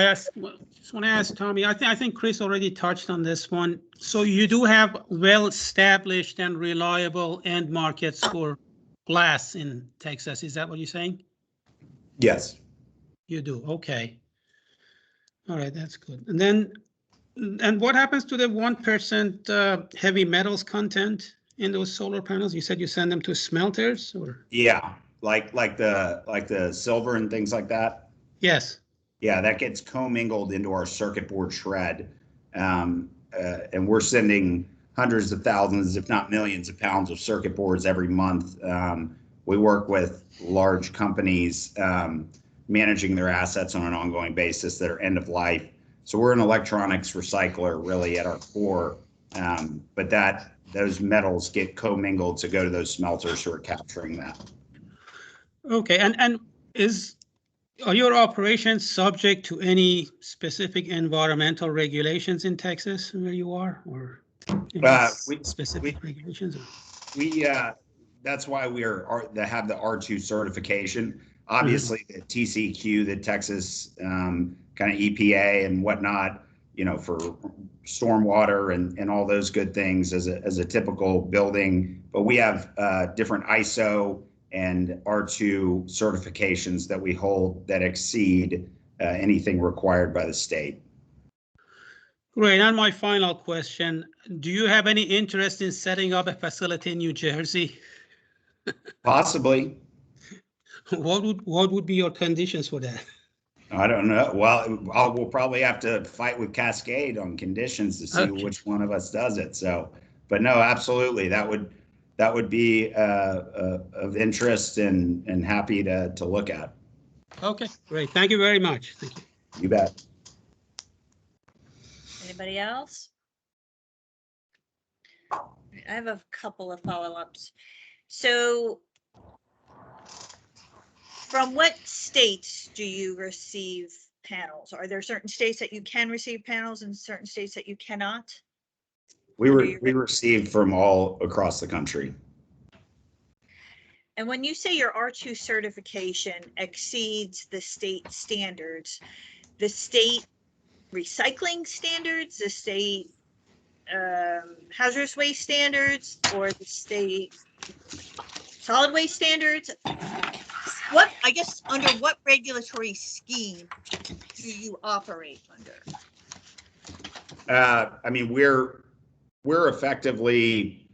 just want to ask Tommy. I think Chris already touched on this one. So you do have well-established and reliable end markets for glass in Texas. Is that what you're saying? Yes. You do. Okay. All right, that's good. And what happens to the 1% heavy metals content in those solar panels? You said you send them to smelters, or? Yeah, like the silver and things like that. Yes. Yeah, that gets commingled into our circuit board shred, and we're sending hundreds of thousands, if not millions, of pounds of circuit boards every month. We work with large companies managing their assets on an ongoing basis that are end of life. So we're an electronics recycler really at our core, but those metals get commingled to go to those smelters who are capturing that. Okay, and are your operations subject to any specific environmental regulations in Texas where you are, or specific regulations? That's why we have the R2 certification. Obviously, the TCQ, the Texas kind of EPA and whatnot, for stormwater and all those good things as a typical building. But we have different ISO and R2 certifications that we hold that exceed anything required by the state. Great. And my final question, do you have any interest in setting up a facility in New Jersey? Possibly. What would be your conditions for that? I don't know. Well, we'll probably have to fight with Cascade on conditions to see which one of us does it. So, but no, absolutely. That would be of interest and happy to look at. Okay, great. Thank you very much. Thank you. You bet. Anybody else? I have a couple of follow-ups. So from what states do you receive panels? Are there certain states that you can receive panels and certain states that you cannot? We receive from all across the country. And when you say your R2 certification exceeds the state standards, the state recycling standards, the state hazardous waste standards, or the state solid waste standards, under what regulatory scheme do you operate under? I mean, we're effectively,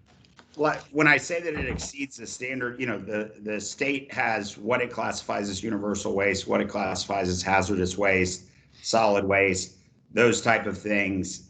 when I say that it exceeds the standard, the state has what it classifies as universal waste, what it classifies as hazardous waste, solid waste, those type of things.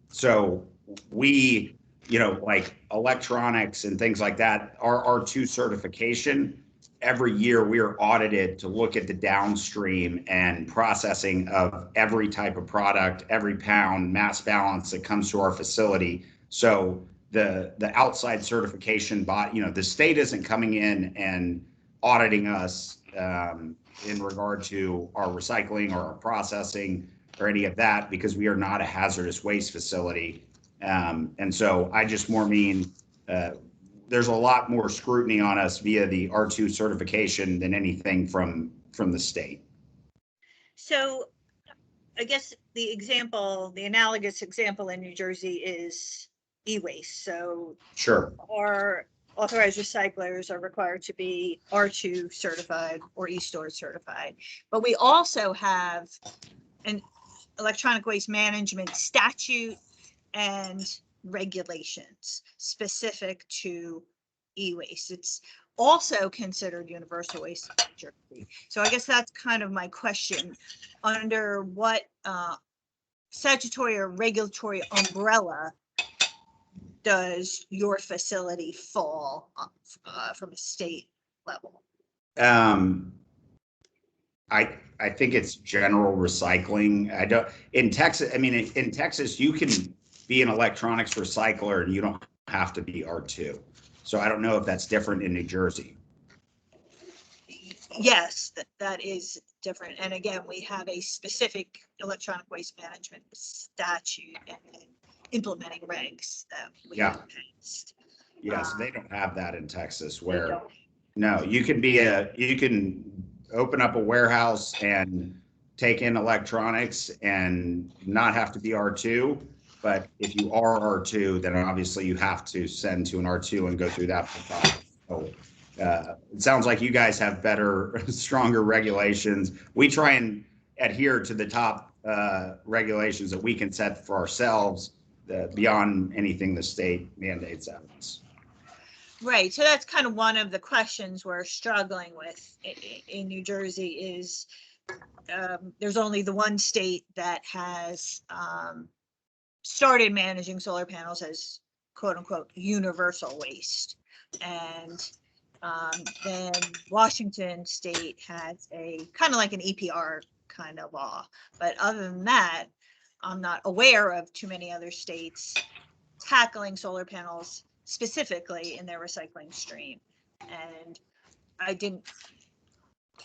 So we, like electronics and things like that, our R2 certification, every year we are audited to look at the downstream and processing of every type of product, every pound, mass balance that comes to our facility. So the outside certification the state isn't coming in and auditing us in regard to our recycling or our processing or any of that, because we are not a hazardous waste facility. And so I just more mean there's a lot more scrutiny on us via the R2 certification than anything from the state. So I guess the analogous example in New Jersey is e-waste. So sure, our authorized recyclers are required to be R2 certified or EStewards certified. But we also have an electronic waste management statute and regulations specific to e-waste. It's also considered universal waste in New Jersey. So I guess that's kind of my question. Under what statutory or regulatory umbrella does your facility fall from a state level? I think it's general recycling. In Texas, you can be an electronics recycler and you don't have to be R2. So I don't know if that's different in New Jersey. Yes, that is different. And again, we have a specific electronic waste management statute and implementing regs that we have passed. Yes, they don't have that in Texas where, no, you can open up a warehouse and take in electronics and not have to be R2. But if you are R2, then obviously you have to send to an R2 and go through that process. So it sounds like you guys have better, stronger regulations. We try and adhere to the top regulations that we can set for ourselves beyond anything the state mandates at us. Right. So that's kind of one of the questions we're struggling with in New Jersey is there's only the one state that has started managing solar panels as quote unquote universal waste. And then Washington state has a kind of like an EPR kind of law. But other than that, I'm not aware of too many other states tackling solar panels specifically in their recycling stream. And I didn't,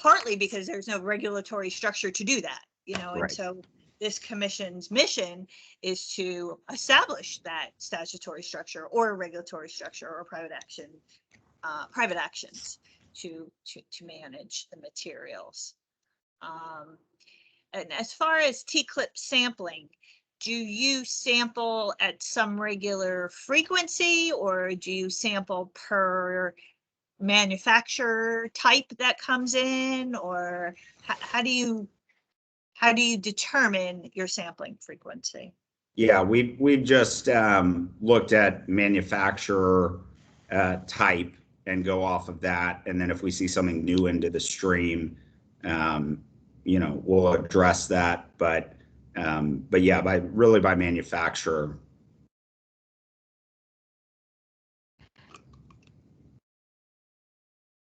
partly because there's no regulatory structure to do that, you know, and Right. so this commission's mission is to establish that statutory structure or a regulatory structure or private actions to manage the materials. And as far as T-clip sampling, do you sample at some regular frequency, or do you sample per manufacturer type that comes in, or how do you determine your sampling frequency? Yeah, we've just looked at manufacturer type and go off of that, and then if we see something new into the stream, you know, we'll address that. But yeah, by manufacturer.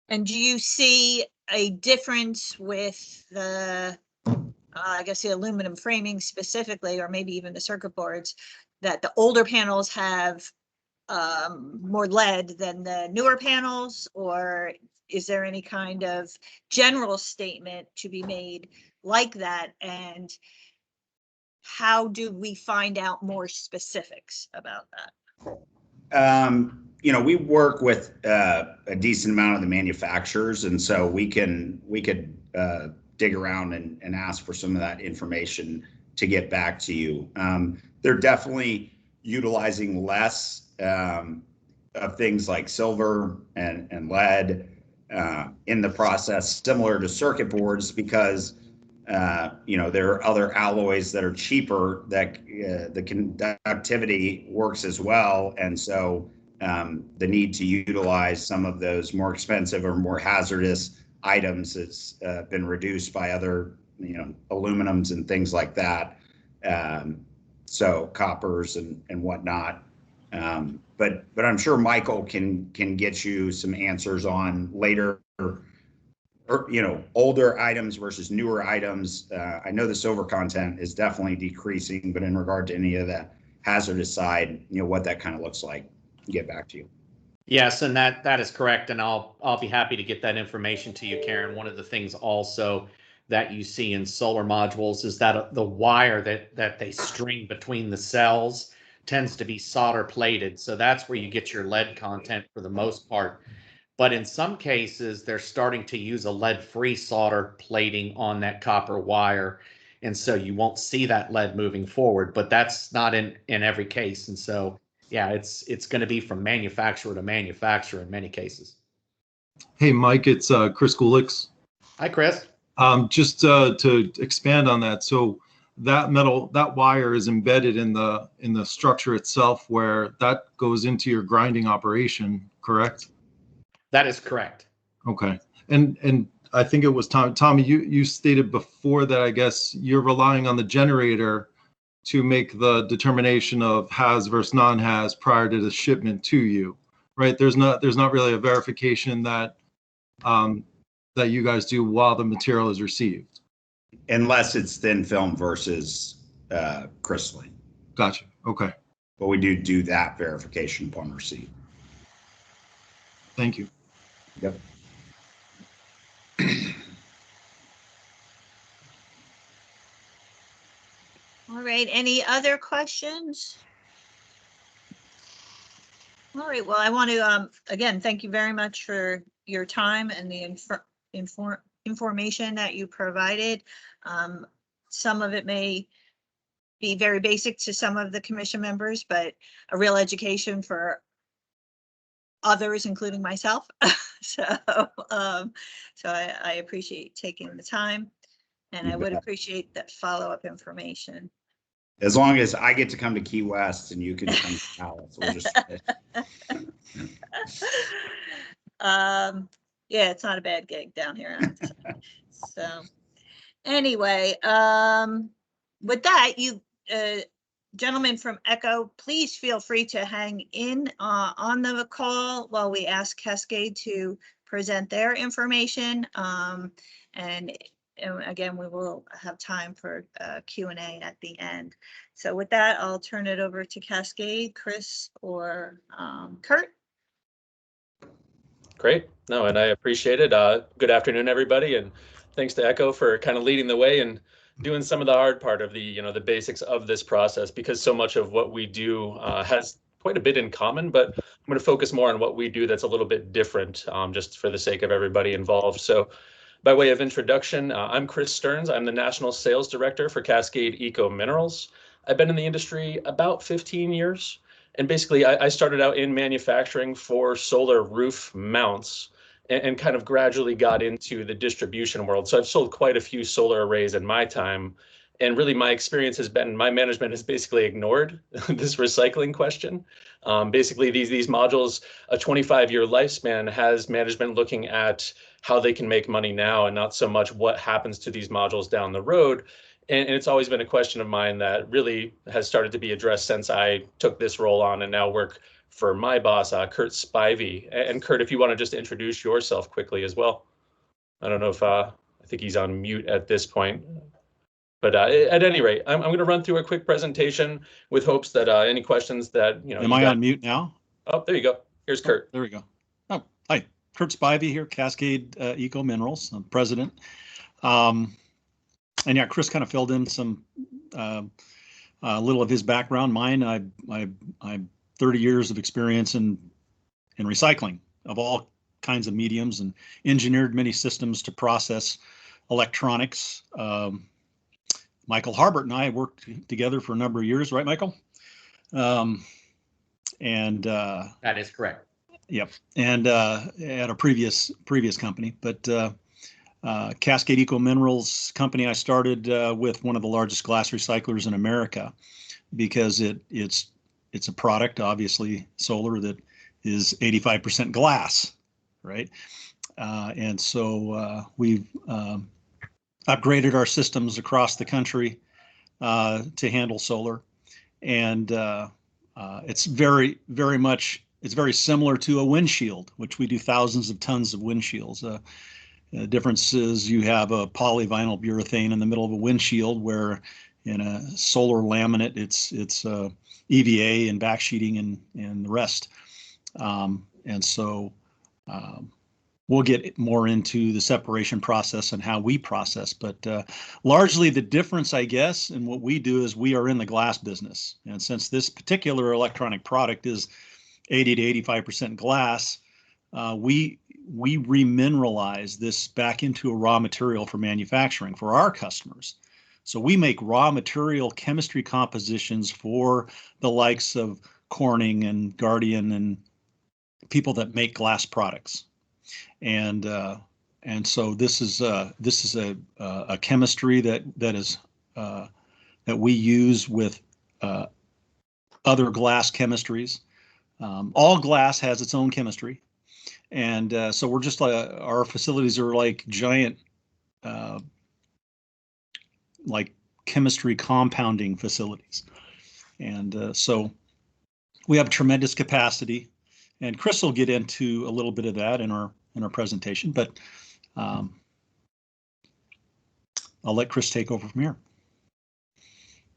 And do you see a difference with the, I guess the aluminum framing specifically, or maybe even the circuit boards, that the older panels have more lead than the newer panels? Or is there any kind of general statement to be made like that? And how do we find out more specifics about that? You know, we work with a decent amount of the manufacturers, and so we could dig around and ask for some of that information to get back to you. They're definitely utilizing less of things like silver and lead in the process, similar to circuit boards, because you know, there are other alloys that are cheaper that the conductivity works as well, and so the need to utilize some of those more expensive or more hazardous items has been reduced by other, you know, aluminums and things like that. So coppers and whatnot. But I'm sure Michael can get you some answers on later, or, you know, older items versus newer items. I know the silver content is definitely decreasing, but in regard to any of the hazardous side, you know, what that kind of looks like, get back to you. Yes, and that is correct, and I'll be happy to get that information to you, Karen. One of the things also that you see in solar modules is that the wire that they string between the cells tends to be solder plated, so that's where you get your lead content for the most part. But in some cases, they're starting to use a lead-free solder plating on that copper wire, and so you won't see that lead moving forward. But that's not in every case, and so yeah, it's going to be from manufacturer to manufacturer in many cases. Hey, Mike, it's Chris Gulix. Hi, Chris. Just to expand on that, so that wire is embedded in the structure itself, where that goes into your grinding operation, correct? That is correct. Okay, and I think it was Tommy. You stated before that I guess you're relying on the generator to make the determination of has versus non-has prior to the shipment to you, right? There's not really a verification that that you guys do while the material is received, unless it's thin film versus crystalline. Gotcha. Okay. But we do that verification upon receipt. Thank you. Yep. All right, any other questions? All right, well, I want to, again, thank you very much for your time and the information that you provided. Some of it may be very basic to some of the commission members, but a real education for others, including myself. So I appreciate taking the time, and I would appreciate that follow-up information. As long as I get to come to Key West and you can come to Dallas, we'll just. Yeah, it's not a bad gig down here. So anyway, with that, you gentlemen from Echo, please feel free to hang in on the call while we ask Cascade to present their information. And And again, we will have time for Q&A at the end. So with that, I'll turn it over to Cascade, Chris, or Kurt. Great. No, and I appreciate it. Good afternoon, everybody, and thanks to Echo for kind of leading the way and doing some of the hard part of the, the basics of this process, because so much of what we do has quite a bit in common, but I'm going to focus more on what we do that's a little bit different, just for the sake of everybody involved. So by way of introduction, I'm Chris Stearns. I'm the National Sales Director for Cascade Eco Minerals. I've been in the industry about 15 years. And basically, I started out in manufacturing for solar roof mounts and kind of gradually got into the distribution world. So I've sold quite a few solar arrays in my time. And really, my experience has been, my management has basically ignored this recycling question. Basically, these modules, a 25-year lifespan, has management looking at how they can make money now and not so much what happens to these modules down the road. And it's always been a question of mine that really has started to be addressed since I took this role on and now work for my boss, Kurt Spivey. And Kurt, if you want to just introduce yourself quickly as well. I don't know if, I think he's on mute at this point. But at any rate, I'm going to run through a quick presentation with hopes that any questions that, Am I on mute now? Oh, there you go. Here's Kurt. There we go. Oh, hi. Kurt Spivey here, Cascade Eco Minerals. I'm president. And yeah, Chris kind of filled in some a little of his background. Mine, I 30 years of experience in recycling of all kinds of mediums and engineered many systems to process electronics. Michael Harbert and I worked together for a number of years, right, Michael? That is correct. Yep, and at a previous company, but. Cascade Eco Minerals company I started with one of the largest glass recyclers in America, because it's a product, obviously solar, that is 85% glass, right? And so we've upgraded our systems across the country to handle solar, and it's very similar to a windshield, which we do thousands of tons of windshields. The difference is you have a polyvinyl urethane in the middle of a windshield, where in a solar laminate, it's EVA and backsheeting and the rest. And so we'll get more into the separation process and how we process. But largely the difference, I guess, in what we do is we are in the glass business. And since this particular electronic product is 80 to 85% glass, we remineralize this back into a raw material for manufacturing for our customers. So we make raw material chemistry compositions for the likes of Corning and Guardian and people that make glass products. And so this is a chemistry that we use with other glass chemistries. All glass has its own chemistry. And so we're just our facilities are like giant, like chemistry compounding facilities. And so we have tremendous capacity, and Chris will get into a little bit of that in our presentation, but I'll let Chris take over from here.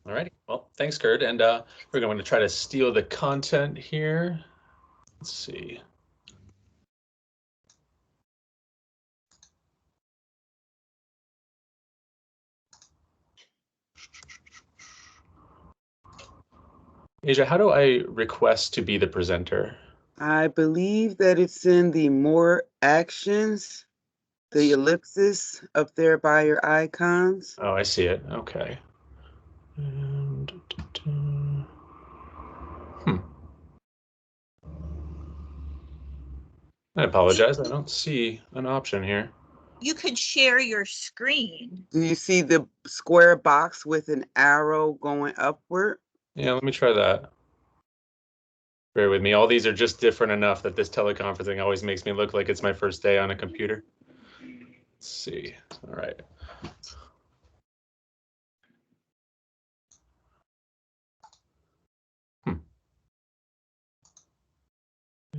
All righty. Well, thanks, Kurt. And we're going to try to steal the content here. Let's see. Asia, how do I request to be the presenter? I believe that it's in the more actions, the ellipsis up there by your icons. Oh, I see it. Okay. And, I apologize. I don't see an option here. You could share your screen. Do you see the square box with an arrow going upward? Yeah, let me try that. Bear with me. All these are just different enough that this teleconferencing always makes me look like it's my first day on a computer. Let's see. All right.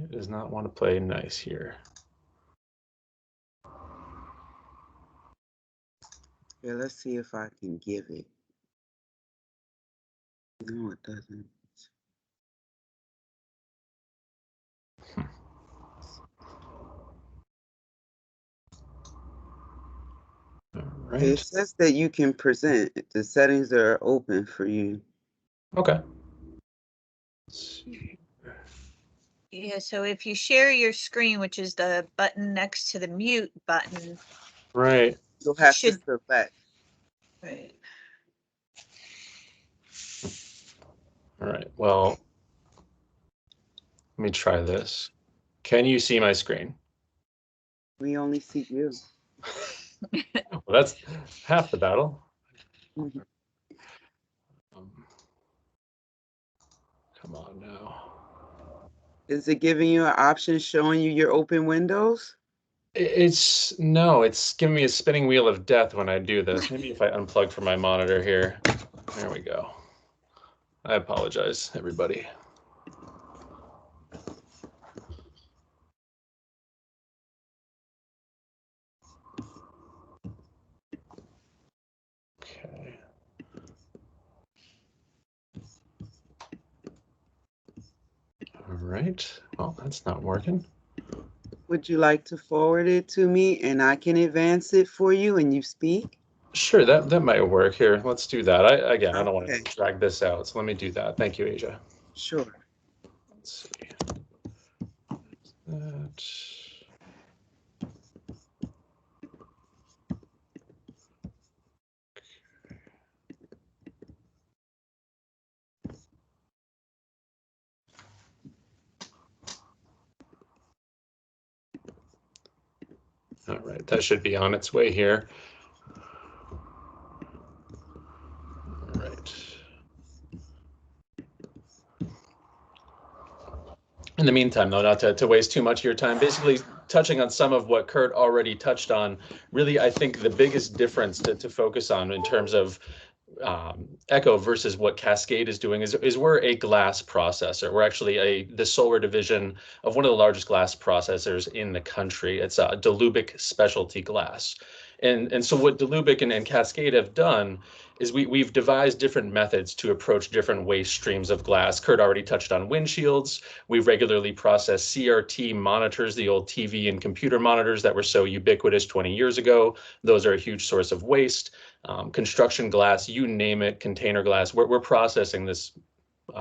It does not want to play nice here. Yeah, let's see if I can give it. No, it doesn't. Right. It says that you can present. The settings are open for you. Okay. Yeah, so if you share your screen, which is the button next to the mute button, Right. You'll have to should, select. right. All right. Well, let me try this. Can you see my screen? We only see you. Well, that's half the battle. Mhm. Come on now. Is it giving you an option showing you your open windows? It's no, it's giving me a spinning wheel of death when I do this. Maybe if I unplug from my monitor here. There we go. I apologize, everybody. Okay. All right. Well, that's not working. Would you like to forward it to me and I can advance it for you and you speak? Sure, that might work. Here, let's do that. I don't want to Okay. drag this out, so let me do that. Thank you, Asia. Sure. Let's see. That. All right, that should be on its way here. All right. In the meantime, though, not to waste too much of your time, basically touching on some of what Kurt already touched on, really, I think the biggest difference to focus on in terms of Eco versus what Cascade is doing is we're a glass processor. We're actually the solar division of one of the largest glass processors in the country. It's a Delubic specialty glass. And so what Delubic and Cascade have done is we've devised different methods to approach different waste streams of glass. Kurt already touched on windshields. We regularly process CRT monitors, the old TV and computer monitors that were so ubiquitous 20 years ago. Those are a huge source of waste. Construction glass, you name it, container glass. We're processing this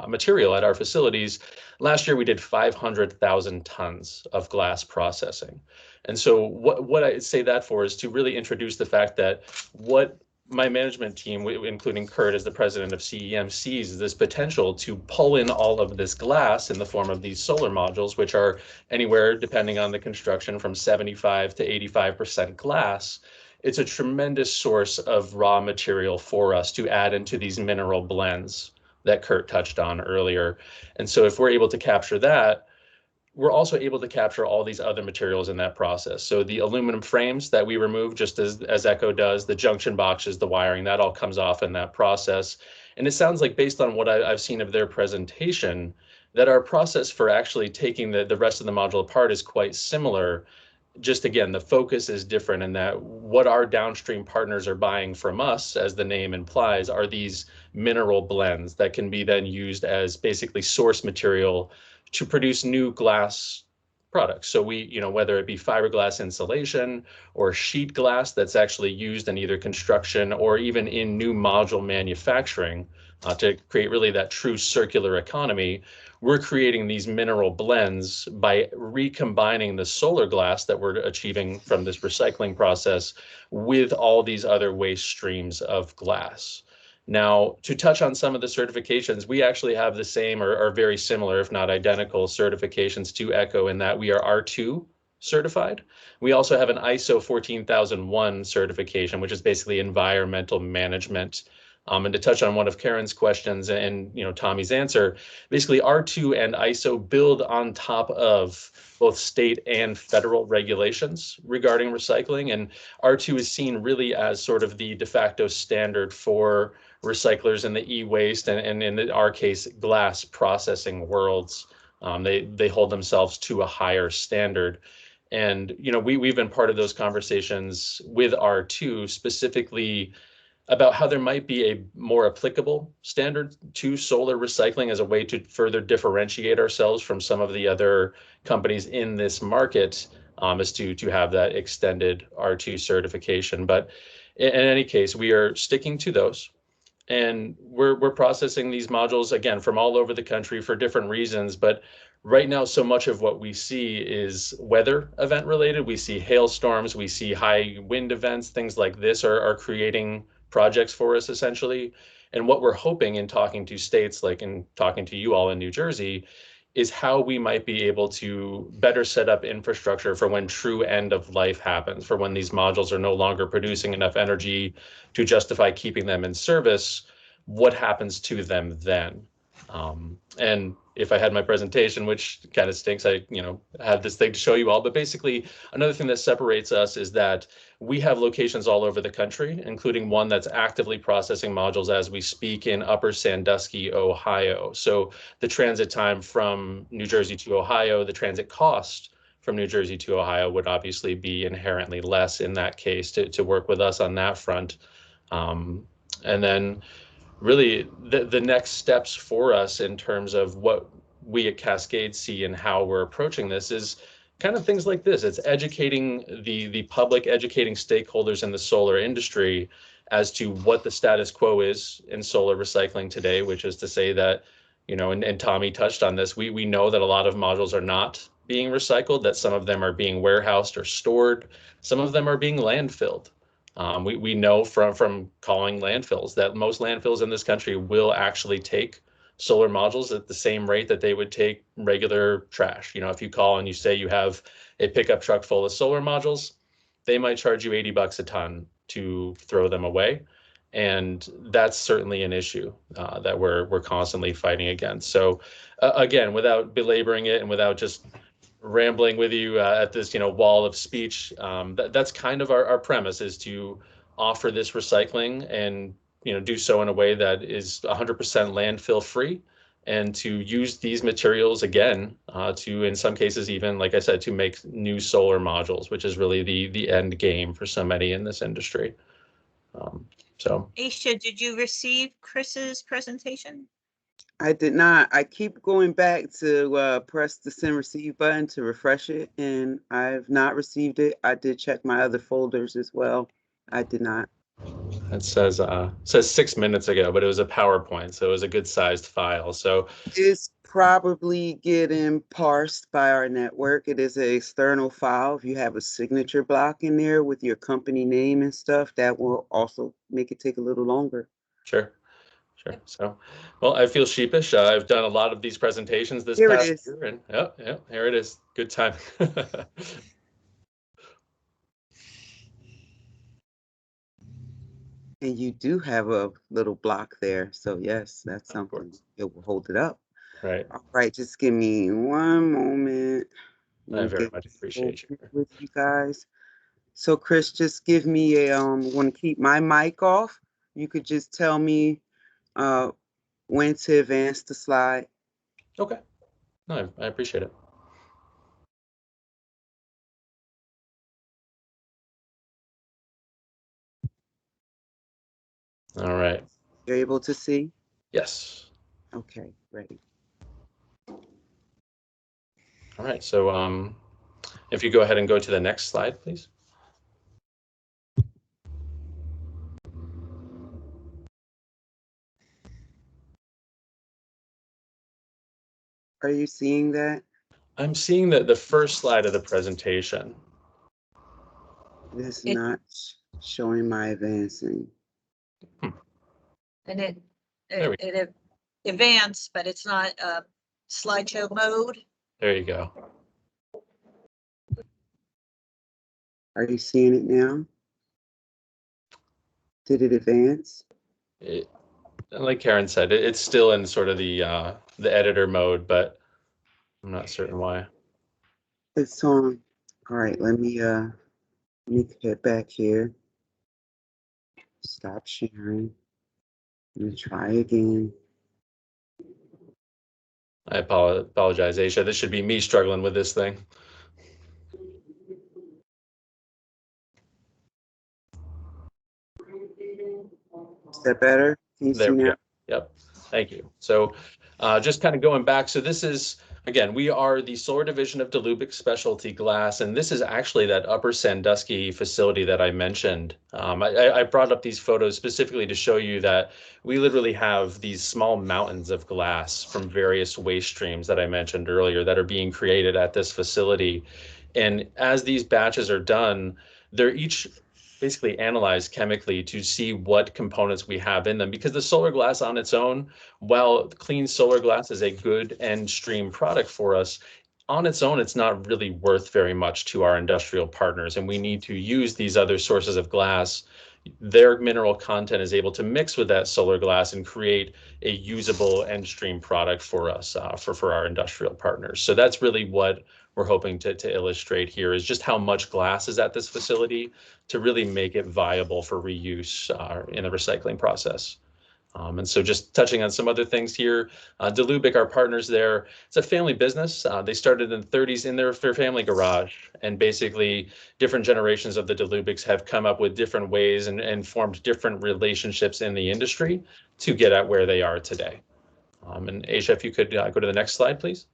material at our facilities. Last year, we did 500,000 tons of glass processing. And so what I say that for is to really introduce the fact that what my management team, including Kurt as the president of CEM, sees this potential to pull in all of this glass in the form of these solar modules, which are anywhere, depending on the construction, from 75 to 85% glass. It's a tremendous source of raw material for us to add into these mineral blends that Kurt touched on earlier. And so if we're able to capture that, we're also able to capture all these other materials in that process. So the aluminum frames that we remove, just as Eco does, the junction boxes, the wiring, that all comes off in that process. And it sounds like, based on what I've seen of their presentation, that our process for actually taking the rest of the module apart is quite similar. Just again, the focus is different in that what our downstream partners are buying from us, as the name implies, are these mineral blends that can be then used as basically source material to produce new glass products. So we, whether it be fiberglass insulation or sheet glass that's actually used in either construction or even in new module manufacturing, to create really that true circular economy, we're creating these mineral blends by recombining the solar glass that we're achieving from this recycling process with all these other waste streams of glass. Now, to touch on some of the certifications, we actually have the same or very similar, if not identical, certifications to Eco in that we are R2 certified. We also have an ISO 14001 certification, which is basically environmental management. And to touch on one of Karen's questions and Tommy's answer, basically R2 and ISO build on top of both state and federal regulations regarding recycling. And R2 is seen really as sort of the de facto standard for recyclers in the e-waste and in our case, glass processing worlds. They hold themselves to a higher standard. And, we've been part of those conversations with R2 specifically about how there might be a more applicable standard to solar recycling as a way to further differentiate ourselves from some of the other companies in this market, as to have that extended R2 certification. But in any case, we are sticking to those. And we're processing these modules, again, from all over the country for different reasons. But right now, so much of what we see is weather event related. We see hailstorms, we see high wind events, things like this are creating projects for us essentially. And what we're hoping in talking to states, like in talking to you all in New Jersey, is how we might be able to better set up infrastructure for when true end of life happens, for when these modules are no longer producing enough energy to justify keeping them in service. What happens to them then? And if I had my presentation, which kind of stinks, I have this thing to show you all, but basically another thing that separates us is that we have locations all over the country, including one that's actively processing modules as we speak in Upper Sandusky, Ohio. So the transit time from New Jersey to Ohio, the transit cost from New Jersey to Ohio would obviously be inherently less in that case to work with us on that front. And then really the next steps for us in terms of what we at Cascade see and how we're approaching this is kind of things like this. It's educating the public, educating stakeholders in the solar industry as to what the status quo is in solar recycling today, which is to say that, and Tommy touched on this, we know that a lot of modules are not being recycled, that some of them are being warehoused or stored, some of them are being landfilled. We know from calling landfills that most landfills in this country will actually take solar modules at the same rate that they would take regular trash. If you call and you say you have a pickup truck full of solar modules, they might charge you $80 a ton to throw them away. And that's certainly an issue that we're constantly fighting against. So again, without belaboring it and without just rambling with you at this wall of speech, that's kind of our premise, is to offer this recycling and do so in a way that is 100% landfill free, and to use these materials again to, in some cases, even like I said, to make new solar modules, which is really the end game for so many in this industry. So Aisha, did you receive Chris's presentation? I did not. I keep going back to press the send receive button to refresh it, and I've not received it. I did check my other folders as well. I did not. it says 6 minutes ago, but it was a PowerPoint, so it was a good sized file. So It's probably getting parsed by our network. It is an external file. If you have a signature block in there with your company name and stuff, that will also make it take a little longer. Sure. So, well, I feel sheepish. I've done a lot of these presentations this Here it past is. year, and yeah, here it is. Good time. And you do have a little block there. So yes, that's something. It will hold it up. Right. All right, just give me one moment. I very much appreciate you. With you guys. So Chris, just give me a want to keep my mic off. You could just tell me when to advance the slide. Okay. No, I appreciate it. All right. You're able to see? Yes. Okay, ready. All right. So if you go ahead and go to the next slide, please. Are you seeing that? I'm seeing the first slide of the presentation. It is not showing my advancing. And it advanced, but it's not slideshow mode. There you go. Are you seeing it now? Did it advance? Like Karen said, it's still in sort of the editor mode, but I'm not certain why. It's on. All right, let me get back here. Stop sharing. And try again. I apologize, Aisha. This should be me struggling with this thing. Is that better? Can you see There we now? go. Yep. Thank you. So just kind of going back. So this is, again, we are the solar division of Delubic Specialty Glass, and this is actually that Upper Sandusky facility that I mentioned. I brought up these photos specifically to show you that we literally have these small mountains of glass from various waste streams that I mentioned earlier that are being created at this facility. And as these batches are done, they're each basically analyzed chemically to see what components we have in them, because the solar glass on its own, while clean solar glass is a good end stream product for us, on its own, it's not really worth very much to our industrial partners, and we need to use these other sources of glass. Their mineral content is able to mix with that solar glass and create a usable end stream product for us, for our industrial partners. So that's really what we're hoping to illustrate here, is just how much glass is at this facility to really make it viable for reuse in the recycling process. And so just touching on some other things here, Delubic, our partners there, it's a family business. They started in the 30s in their family garage, and basically different generations of the Delubics have come up with different ways and formed different relationships in the industry to get at where they are today. And Aisha, if you could go to the next slide, please.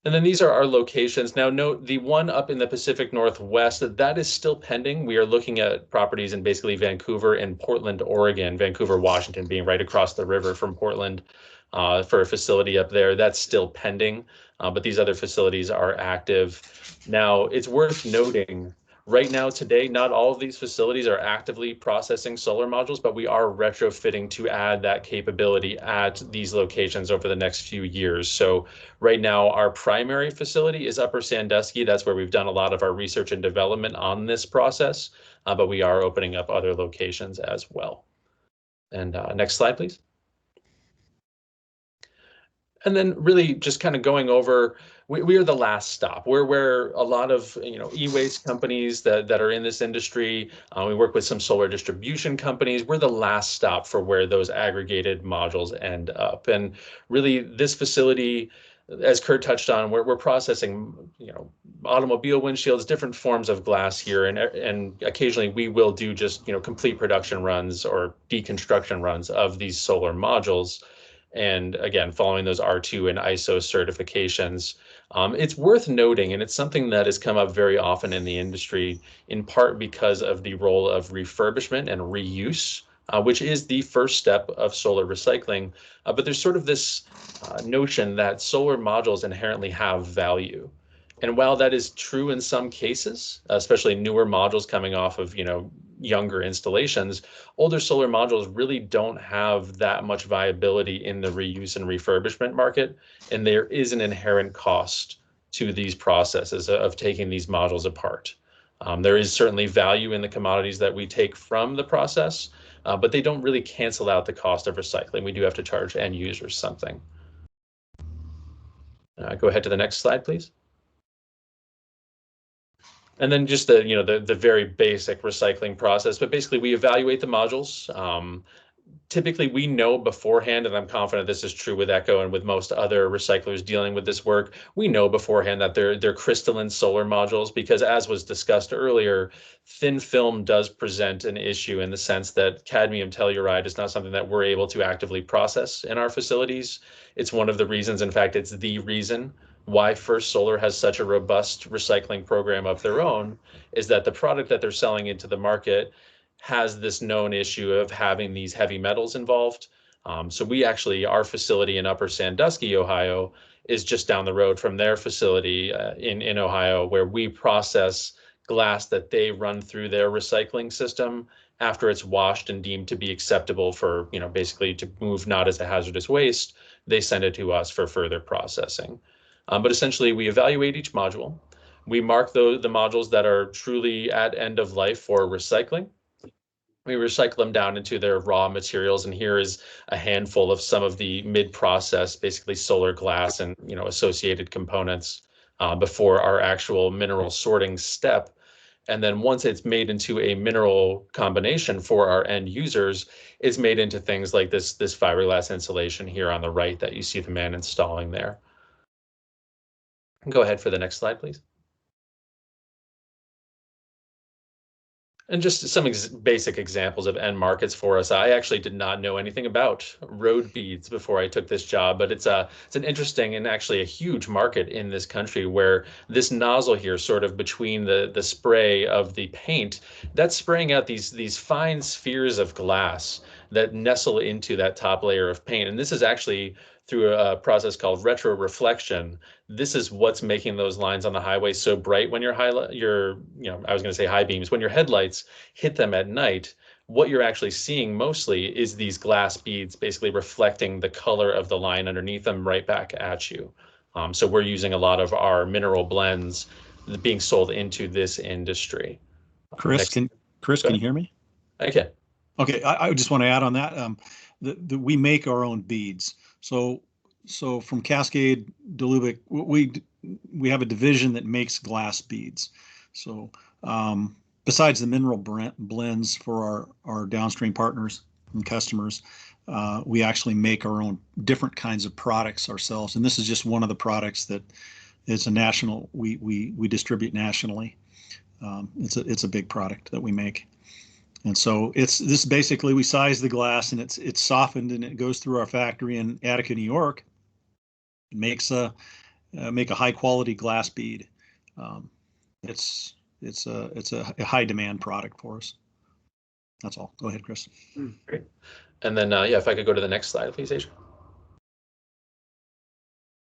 And then these are our locations. Now note the one up in the Pacific Northwest, that is still pending. We are looking at properties in basically Vancouver and Portland, Oregon, Vancouver, Washington being right across the river from Portland for a facility up there. That's still pending, but these other facilities are active. Now it's worth noting, right now today, not all of these facilities are actively processing solar modules, but we are retrofitting to add that capability at these locations over the next few years. So right now, our primary facility is Upper Sandusky. That's where we've done a lot of our research and development on this process, but we are opening up other locations as well. And next slide, please. And then really just kind of going over, we are the last stop. We're where a lot of e-waste companies that are in this industry. We work with some solar distribution companies. We're the last stop for where those aggregated modules end up. And really this facility, as Kurt touched on, we're processing automobile windshields, different forms of glass here, and occasionally we will do just complete production runs or deconstruction runs of these solar modules. And again, following those R2 and ISO certifications. It's worth noting, and it's something that has come up very often in the industry, in part because of the role of refurbishment and reuse, which is the first step of solar recycling. But there's sort of this notion that solar modules inherently have value. And while that is true in some cases, especially newer modules coming off of younger installations, older solar modules really don't have that much viability in the reuse and refurbishment market, and there is an inherent cost to these processes of taking these modules apart. There is certainly value in the commodities that we take from the process, but they don't really cancel out the cost of recycling. We do have to charge end users something. Go ahead to the next slide, please. And then just the very basic recycling process, but basically we evaluate the modules. Typically we know beforehand, and I'm confident this is true with Eco and with most other recyclers dealing with this work, we know beforehand that they're crystalline solar modules, because as was discussed earlier, thin film does present an issue in the sense that cadmium telluride is not something that we're able to actively process in our facilities. It's one of the reasons, in fact, it's the reason why First Solar has such a robust recycling program of their own, is that the product that they're selling into the market has this known issue of having these heavy metals involved. So we actually, our facility in Upper Sandusky, Ohio, is just down the road from their facility in Ohio, where we process glass that they run through their recycling system. After it's washed and deemed to be acceptable for, basically to move not as a hazardous waste, they send it to us for further processing. But essentially, we evaluate each module. We mark the modules that are truly at end of life for recycling. We recycle them down into their raw materials, and here is a handful of some of the mid-process, basically solar glass and associated components before our actual mineral sorting step. And then once it's made into a mineral combination for our end users, it's made into things like this fiberglass insulation here on the right that you see the man installing there. Go ahead for the next slide, please. And just some basic examples of end markets for us. I actually did not know anything about road beads before I took this job, but it's an interesting and actually a huge market in this country where this nozzle here, sort of between the spray of the paint, that's spraying out these fine spheres of glass that nestle into that top layer of paint. And this is actually through a process called retroreflection. This is what's making those lines on the highway so bright when I was going to say high beams, when your headlights hit them at night. What you're actually seeing mostly is these glass beads basically reflecting the color of the line underneath them right back at you. So we're using a lot of our mineral blends being sold into this industry. Chris, can you hear me? Okay. Okay, I just want to add on that. We make our own beads. So from Cascade Dulubic, we have a division that makes glass beads. So besides the mineral blends for our downstream partners and customers, we actually make our own different kinds of products ourselves. And this is just one of the products that is a national. We distribute nationally. It's a big product that we make. And so this basically, we size the glass and it's softened and it goes through our factory in Attica, New York. It makes make a high quality glass bead. It's a high demand product for us. That's all. Go ahead, Chris. Great. And then if I could go to the next slide, please, Asia.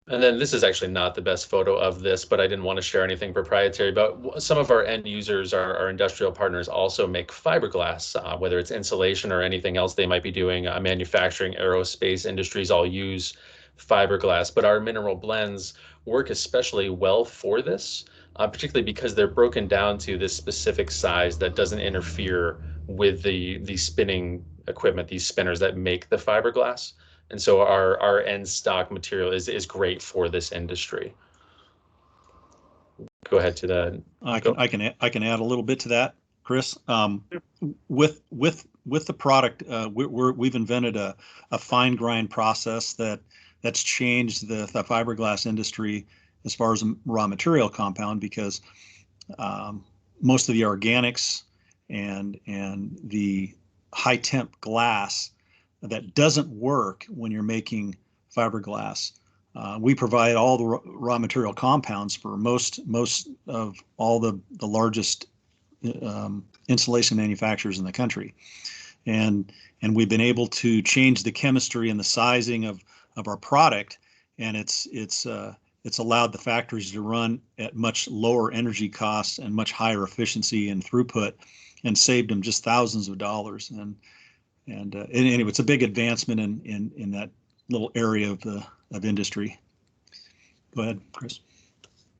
And then this is actually not the best photo of this, but I didn't want to share anything proprietary. But some of our end users, our industrial partners, also make fiberglass, whether it's insulation or anything else they might be doing. Manufacturing, aerospace industries all use fiberglass, but our mineral blends work especially well for this, particularly because they're broken down to this specific size that doesn't interfere with the spinning equipment, these spinners that make the fiberglass. And so our end stock material is great for this industry. Go ahead to the. I can add a little bit to that, Chris. With the product, we've invented a fine grind process that's changed the fiberglass industry as far as a raw material compound, because most of the organics and the high temp glass that doesn't work when you're making fiberglass. We provide all the raw material compounds for most of all the largest insulation manufacturers in the country, and we've been able to change the chemistry and the sizing of our product, and it's allowed the factories to run at much lower energy costs and much higher efficiency and throughput, and saved them just thousands of dollars. And anyway, it's a big advancement in that little area of industry. Go ahead, Chris.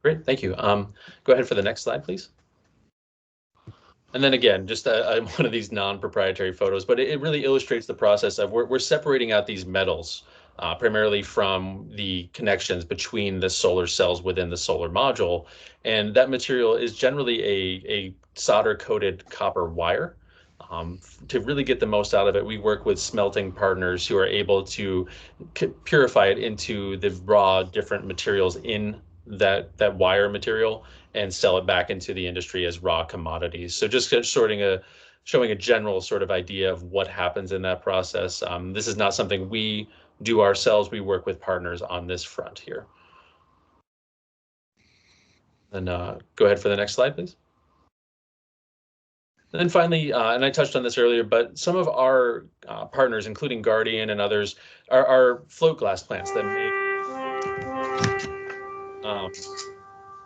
Great, thank you. Go ahead for the next slide, please. And then again, just one of these non-proprietary photos, but it really illustrates the process of we're separating out these metals, primarily from the connections between the solar cells within the solar module. And that material is generally a solder-coated copper wire. To really get the most out of it, we work with smelting partners who are able to purify it into the raw different materials in that wire material and sell it back into the industry as raw commodities. So just showing a general sort of idea of what happens in that process. This is not something we do ourselves. We work with partners on this front here. And go ahead for the next slide, please. And then finally, and I touched on this earlier, but some of our partners, including Guardian and others, are float glass plants that make.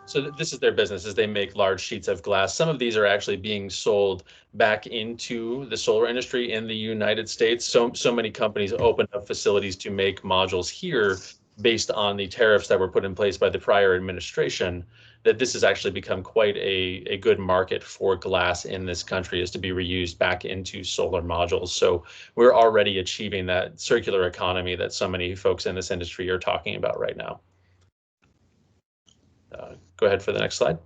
So this is their business, is they make large sheets of glass. Some of these are actually being sold back into the solar industry in the United States. So many companies opened up facilities to make modules here based on the tariffs that were put in place by the prior administration, that this has actually become quite a good market for glass in this country, is to be reused back into solar modules. So we're already achieving that circular economy that so many folks in this industry are talking about right now. Go ahead for the next slide.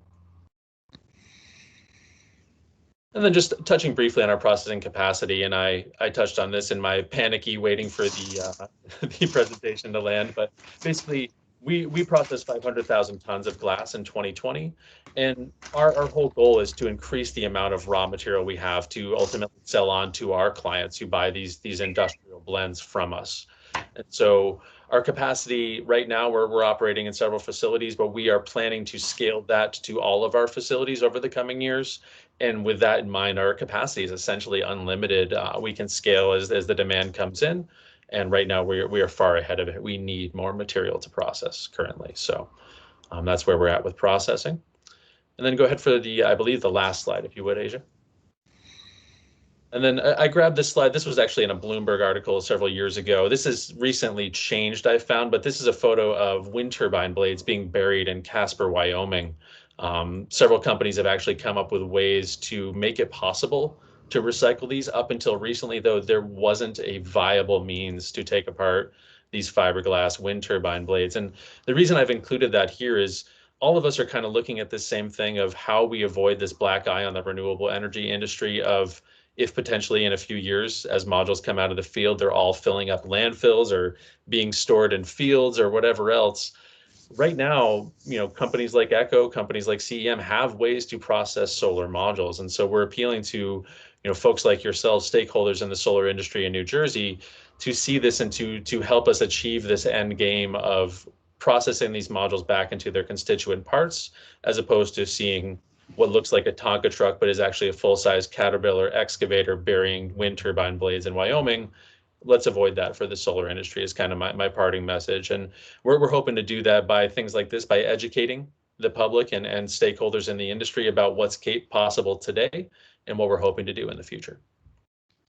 And then just touching briefly on our processing capacity, and I touched on this in my panicky waiting for the the presentation to land, but basically we processed 500,000 tons of glass in 2020, and our whole goal is to increase the amount of raw material we have to ultimately sell on to our clients who buy these industrial blends from us. And so our capacity right now, we're operating in several facilities, but we are planning to scale that to all of our facilities over the coming years. And with that in mind, our capacity is essentially unlimited. We can scale as the demand comes in. And right now we are far ahead of it. We need more material to process currently. So that's where we're at with processing. And then go ahead for I believe the last slide, if you would, Asia. And then I grabbed this slide. This was actually in a Bloomberg article several years ago. This has recently changed, I found, but this is a photo of wind turbine blades being buried in Casper, Wyoming. Several companies have actually come up with ways to make it possible to recycle these. Up until recently, though, there wasn't a viable means to take apart these fiberglass wind turbine blades. And the reason I've included that here is all of us are kind of looking at this same thing of how we avoid this black eye on the renewable energy industry of, if potentially in a few years, as modules come out of the field, they're all filling up landfills or being stored in fields or whatever else. Right now, companies like Eco, companies like CEM have ways to process solar modules. And so we're appealing to, folks like yourselves, stakeholders in the solar industry in New Jersey, to see this and to help us achieve this end game of processing these modules back into their constituent parts, as opposed to seeing what looks like a Tonka truck, but is actually a full-size Caterpillar excavator burying wind turbine blades in Wyoming. Let's avoid that for the solar industry is kind of my parting message. And we're hoping to do that by things like this, by educating the public and stakeholders in the industry about what's possible today and what we're hoping to do in the future.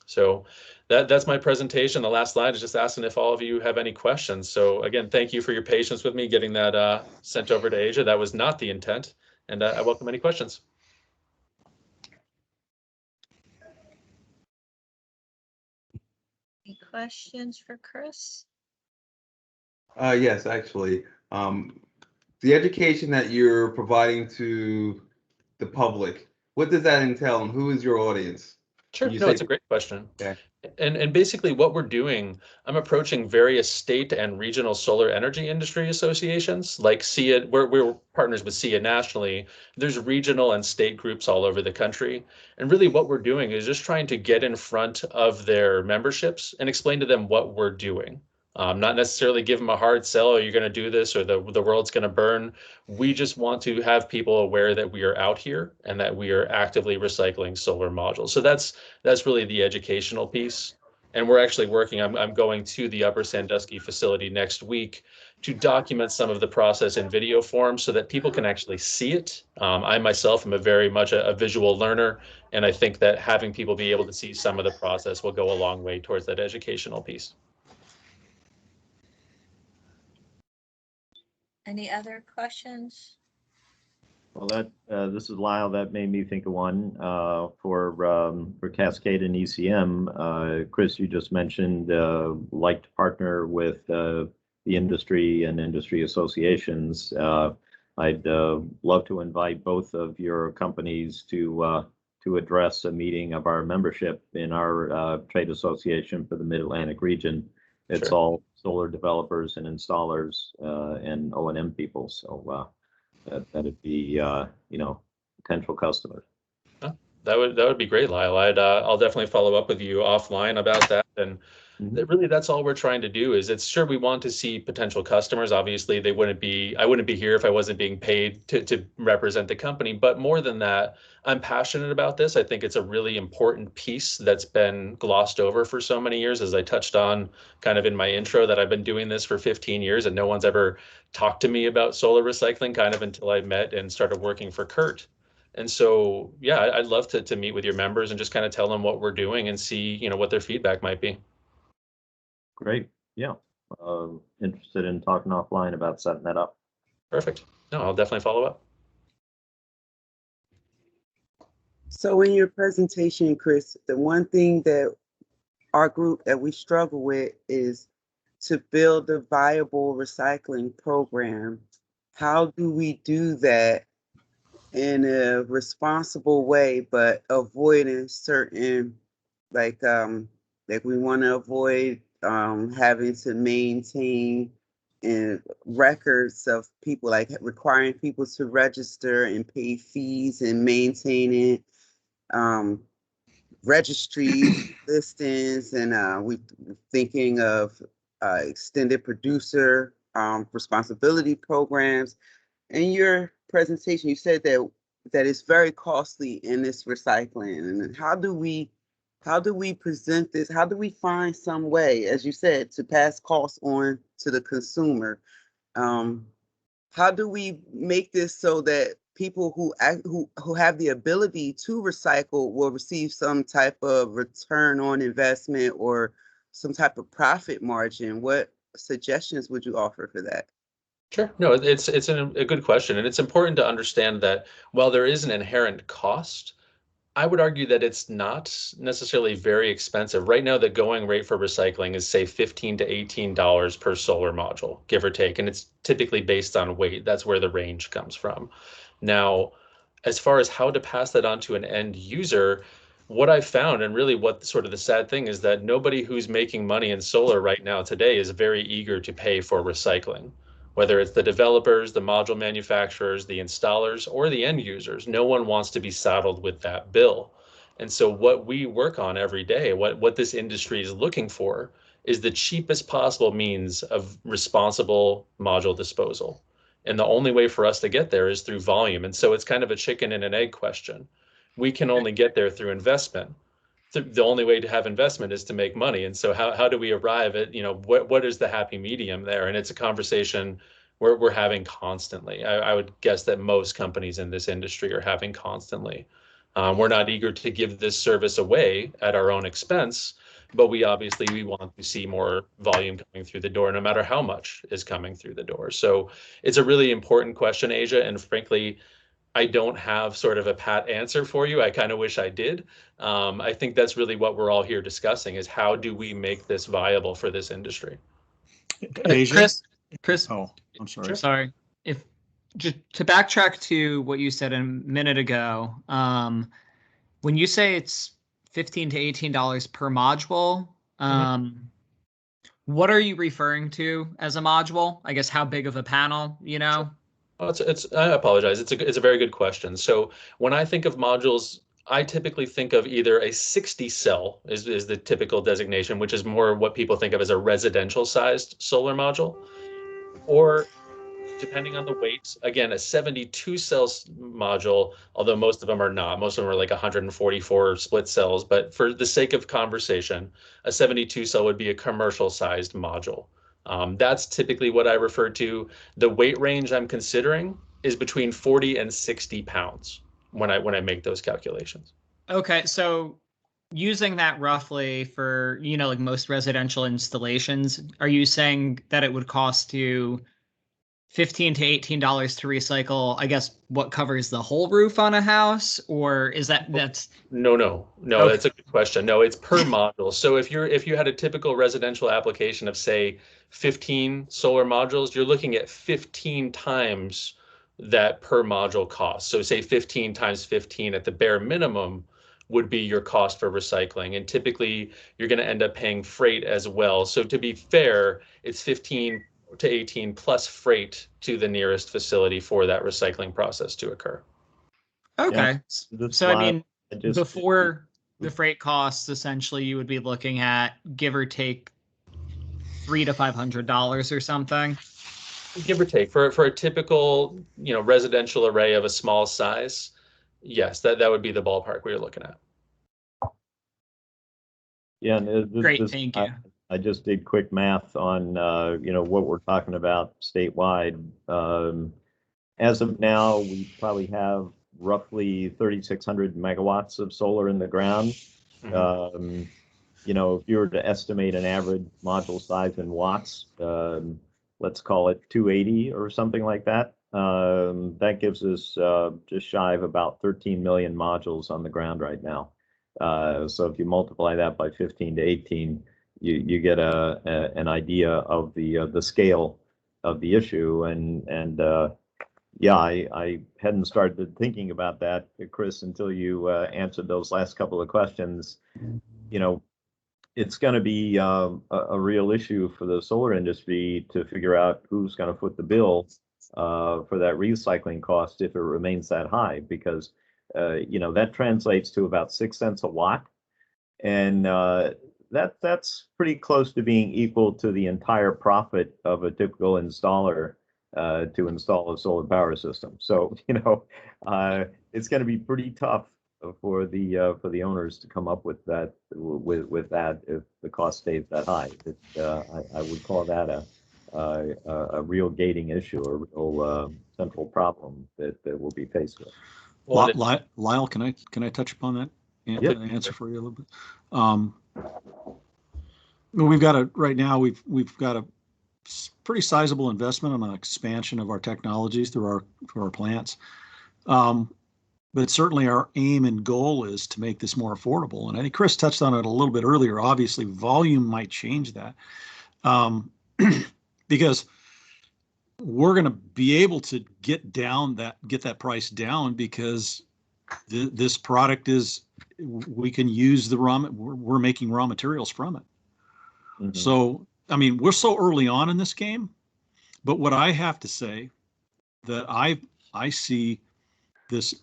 So that's my presentation. The last slide is just asking if all of you have any questions. So again, thank you for your patience with me getting that sent over to Asia. That was not the intent. And I welcome any questions. Any questions for Chris? Yes, actually. The education that you're providing to the public, what does that entail and who is your audience? Sure, no, it's a great question. Okay. And basically what we're doing, I'm approaching various state and regional solar energy industry associations like SEIA. We're partners with SEIA nationally. There's regional and state groups all over the country. And really what we're doing is just trying to get in front of their memberships and explain to them what we're doing. Not necessarily give them a hard sell, or you're going to do this or the world's going to burn. We just want to have people aware that we are out here and that we are actively recycling solar modules. So that's really the educational piece. And we're actually working, I'm going to the Upper Sandusky facility next week to document some of the process in video form so that people can actually see it. I myself am very much a visual learner, and I think that having people be able to see some of the process will go a long way towards that educational piece. Any other questions? Well, this is Lyle. That made me think of one for Cascade and ECM. Chris, you just mentioned like to partner with the industry and industry associations. I'd love to invite both of your companies to address a meeting of our membership in our trade association for the Mid-Atlantic region. It's Sure. all solar developers and installers and O&M people. So that'd be potential customers. That would be great, Lyle. I'll definitely follow up with you offline about that. And really, that's all we're trying to do. Is it's sure we want to see potential customers. Obviously, I wouldn't be here if I wasn't being paid to represent the company. But more than that, I'm passionate about this. I think it's a really important piece that's been glossed over for so many years. As I touched on kind of in my intro, that I've been doing this for 15 years and no one's ever talked to me about solar recycling kind of until I met and started working for Kurt. And so, yeah, I'd love to meet with your members and just kind of tell them what we're doing and see, what their feedback might be. Great. Yeah. Interested in talking offline about setting that up. Perfect. No, I'll definitely follow up. So in your presentation, Chris, the one thing that our group that we struggle with is to build a viable recycling program. How do we do that in a responsible way, but avoiding certain, like we want to avoid having to maintain and records of people, like requiring people to register and pay fees and maintaining registries, listings, and we're thinking of extended producer responsibility programs. In your presentation, you said that it's very costly in this recycling. And how do we present this? How do we find some way, as you said, to pass costs on to the consumer? How do we make this so that people who have the ability to recycle will receive some type of return on investment or some type of profit margin? What suggestions would you offer for that? Sure. No, it's a good question, and it's important to understand that while there is an inherent cost, I would argue that it's not necessarily very expensive. Right now, the going rate for recycling is, say, $15 to $18 per solar module, give or take, and it's typically based on weight. That's where the range comes from. Now, as far as how to pass that on to an end user, what I've found, and really what sort of the sad thing is, that nobody who's making money in solar right now today is very eager to pay for recycling. Whether it's the developers, the module manufacturers, the installers, or the end users, no one wants to be saddled with that bill. And so what we work on every day, what this industry is looking for, is the cheapest possible means of responsible module disposal. And the only way for us to get there is through volume. And so it's kind of a chicken and an egg question. We can only get there through investment. The only way to have investment is to make money. And so how do we arrive at, what is the happy medium there? And it's a conversation we're having constantly. I would guess that most companies in this industry are having constantly. We're not eager to give this service away at our own expense, but we want to see more volume coming through the door, no matter how much is coming through the door. So it's a really important question, Asia, and frankly, I don't have sort of a pat answer for you. I kind of wish I did. I think that's really what we're all here discussing, is how do we make this viable for this industry? Chris, oh, I'm sorry. Sure. Sorry. If just to backtrack to what you said a minute ago, when you say it's $15 to $18 per module, what are you referring to as a module? I guess how big of a panel, Oh, I apologize. It's a very good question. So when I think of modules, I typically think of either a 60 cell is the typical designation, which is more what people think of as a residential sized solar module, or depending on the weight, again, a 72 cell module, although most of them are not. Most of them are like 144 split cells. But for the sake of conversation, a 72 cell would be a commercial sized module. That's typically what I refer to. The weight range I'm considering is between 40 and 60 pounds when I make those calculations. Okay, so using that roughly for, like most residential installations, are you saying that it would cost you $15 to $18 to recycle, I guess, what covers the whole roof on a house? Or is that's No, okay. That's a good question. No, it's per module. So if you had a typical residential application of, say, 15 solar modules, you're looking at 15 times that per module cost. So say 15 times 15 at the bare minimum would be your cost for recycling. And typically you're going to end up paying freight as well. So to be fair, it's 15 to 18 plus freight to the nearest facility for that recycling process to occur. Okay. Yeah, so I mean, before the freight costs, essentially you would be looking at, give or take, $300 to $500 or something. Give or take for a typical, residential array of a small size. Yes, that would be the ballpark we were looking at. Yeah, and great, thank you. I just did quick math on what we're talking about statewide. As of now, we probably have roughly 3,600 megawatts of solar in the ground. Mm-hmm. If you were to estimate an average module size in watts, let's call it 280 or something like that. That gives us just shy of about 13 million modules on the ground right now. So if you multiply that by 15 to 18, you get an idea of the scale of the issue. And I hadn't started thinking about that, Chris, until you answered those last couple of questions. it's going to be a real issue for the solar industry to figure out who's going to foot the bill for that recycling cost if it remains that high, because that translates to about 6 cents a watt, and that's pretty close to being equal to the entire profit of a typical installer to install a solar power system. So it's going to be pretty tough for the owners to come up with that with that if the cost stays that high. I would call that a real gating issue, a real central problem that we'll be faced with. Well, Lyle, can I touch upon that? Yep. Answer for you a little bit. We've got right now we've got a pretty sizable investment on an expansion of our technologies through our plants. But certainly our aim and goal is to make this more affordable. And I think Chris touched on it a little bit earlier. Obviously, volume might change that because we're going to be able to get that price down because this product we can use we're making raw materials from it. Mm-hmm. So, I mean, we're so early on in this game, but what I have to say that I see this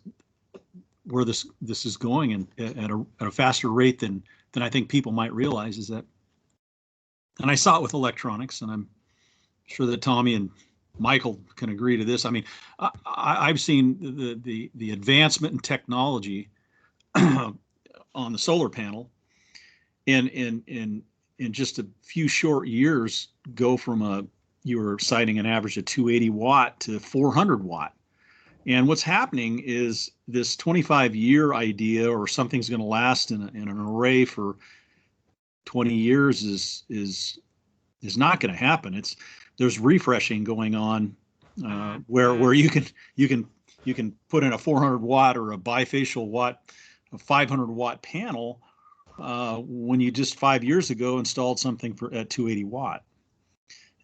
where this is going and at a faster rate than I think people might realize is that, and I saw it with electronics, and I'm sure that Tommy and Michael can agree to this. I mean, I've seen the advancement in technology on the solar panel in just a few short years go from you were citing an average of 280 watt to 400 watt. And what's happening is this 25-year idea, or something's going to last in an array for 20 years, is not going to happen. There's refreshing going on where you can put in a 400 watt or a bifacial watt, a 500 watt panel when you just 5 years ago installed something at 280 watt.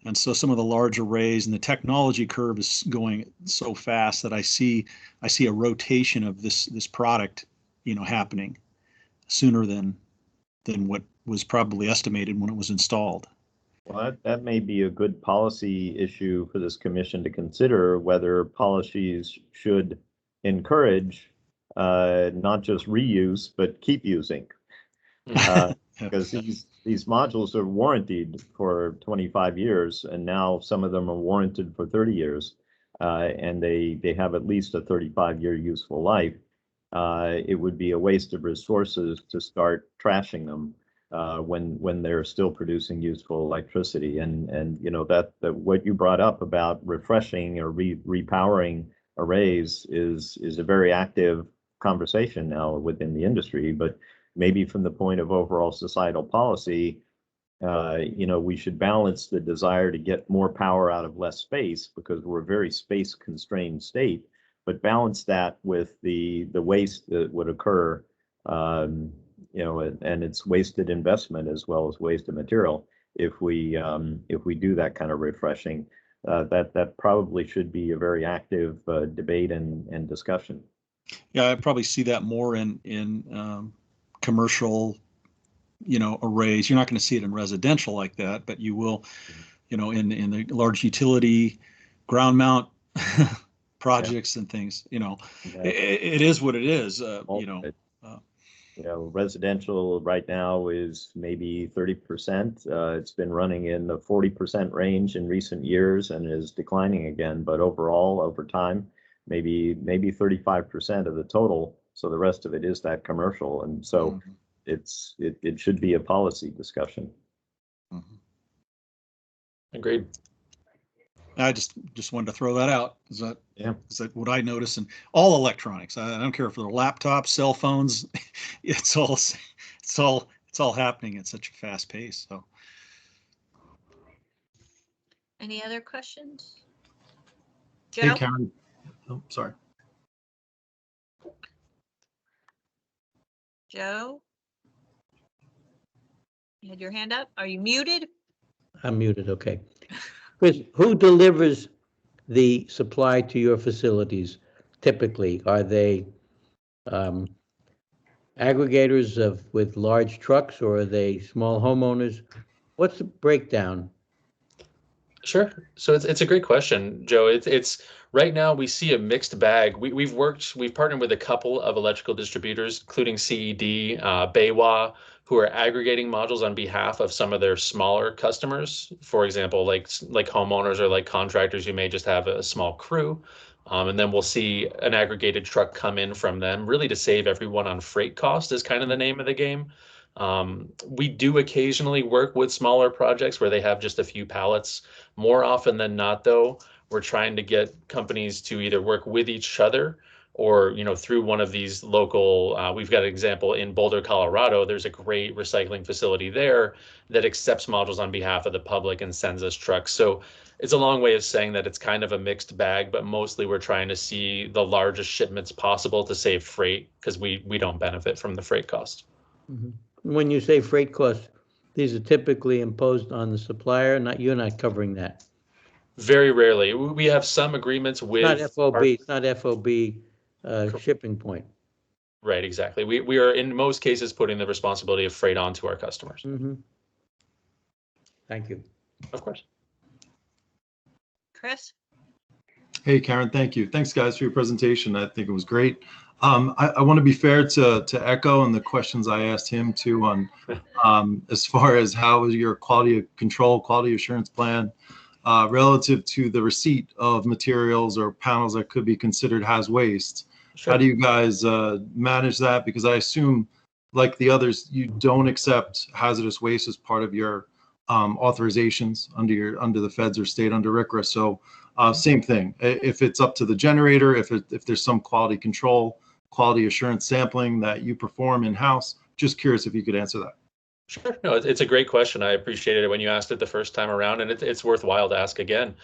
And so some of the large arrays and the technology curve is going so fast that I see a rotation of this product, happening sooner than what was probably estimated when it was installed. Well, that may be a good policy issue for this commission to consider, whether policies should encourage not just reuse, but keep using. Because these modules are warranted for 25 years, and now some of them are warranted for 30 years, and they have at least a 35-year useful life. It would be a waste of resources to start trashing them when they're still producing useful electricity. And that what you brought up about refreshing or repowering arrays is a very active conversation now within the industry, but maybe from the point of overall societal policy, we should balance the desire to get more power out of less space, because we're a very space constrained state, but balance that with the waste that would occur, and it's wasted investment as well as wasted material if we do that kind of refreshing. That probably should be a very active debate and discussion. Yeah, I probably see that more in commercial, arrays. You're not going to see it in residential like that, but you will, in the large utility ground mount projects and things. It is what it is. Residential right now is maybe 30%. It's been running in the 40% range in recent years and is declining again. But overall, over time, maybe 35% of the total. So the rest of it is that commercial, and so it should be a policy discussion. Agreed. I just wanted to throw that out. Is that what I notice in all electronics? I don't care if they're laptops, cell phones. It's all happening at such a fast pace. So, any other questions? Joe? Hey, Karen. Oh, sorry. Joe, you had your hand up. Are you muted? I'm muted. Okay. Chris, who delivers the supply to your facilities typically? Are they aggregators with large trucks, or are they small homeowners? What's the breakdown? Sure. So it's a great question, Joe. It's right now we see a mixed bag. We've partnered with a couple of electrical distributors, including CED, Baywa, who are aggregating modules on behalf of some of their smaller customers. For example, like homeowners or like contractors who may just have a small crew. And then we'll see an aggregated truck come in from them, really to save everyone on freight cost is kind of the name of the game. We do occasionally work with smaller projects where they have just a few pallets. More often than not, though, we're trying to get companies to either work with each other or, through one of these local, we've got an example in Boulder, Colorado. There's a great recycling facility there that accepts modules on behalf of the public and sends us trucks. So it's a long way of saying that it's kind of a mixed bag, but mostly we're trying to see the largest shipments possible to save freight because we don't benefit from the freight cost. Mm-hmm. When you say freight costs, these are typically imposed on the supplier, you're not covering that. Very rarely. We have some agreements with Not FOB, it's not FOB shipping point. Right, exactly. We are in most cases putting the responsibility of freight onto our customers. Mm-hmm. Thank you. Of course. Chris? Hey, Karen, thank you. Thanks, guys, for your presentation. I think it was great. I want to be fair to Echo and the questions I asked him too on as far as how is your quality control, quality assurance plan relative to the receipt of materials or panels that could be considered haz waste. Sure. How do you guys manage that? Because I assume, like the others, you don't accept hazardous waste as part of your authorizations under the feds or state under RCRA. So same thing. If it's up to the generator, if there's some quality control, quality assurance sampling that you perform in-house, just curious if you could answer that. Sure. No, it's a great question. I appreciated it when you asked it the first time around, and it's worthwhile to ask again.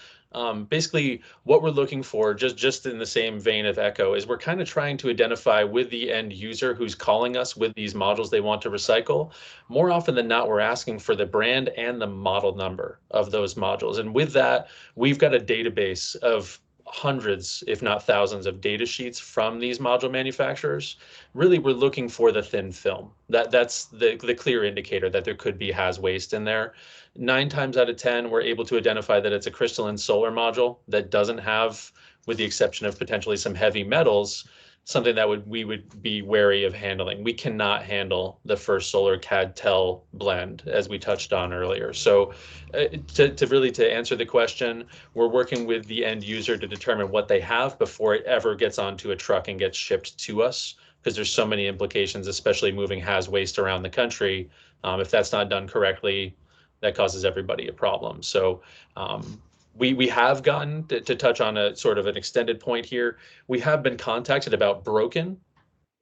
Basically, what we're looking for, just in the same vein of Echo, is we're kind of trying to identify with the end user who's calling us with these modules they want to recycle. More often than not, we're asking for the brand and the model number of those modules. And with that, we've got a database of hundreds, if not thousands, of data sheets from these module manufacturers. Really, we're looking for the thin film. That's the clear indicator that there could be haz waste in there. 9 times out of 10, we're able to identify that it's a crystalline solar module that doesn't have, with the exception of potentially some heavy metals, something that we would be wary of handling. We cannot handle the First Solar CAD-TEL blend, as we touched on earlier. So to answer the question, we're working with the end user to determine what they have before it ever gets onto a truck and gets shipped to us, because there's so many implications, especially moving haz waste around the country. If that's not done correctly, that causes everybody a problem. So we have gotten, to touch on a sort of an extended point here, we have been contacted about broken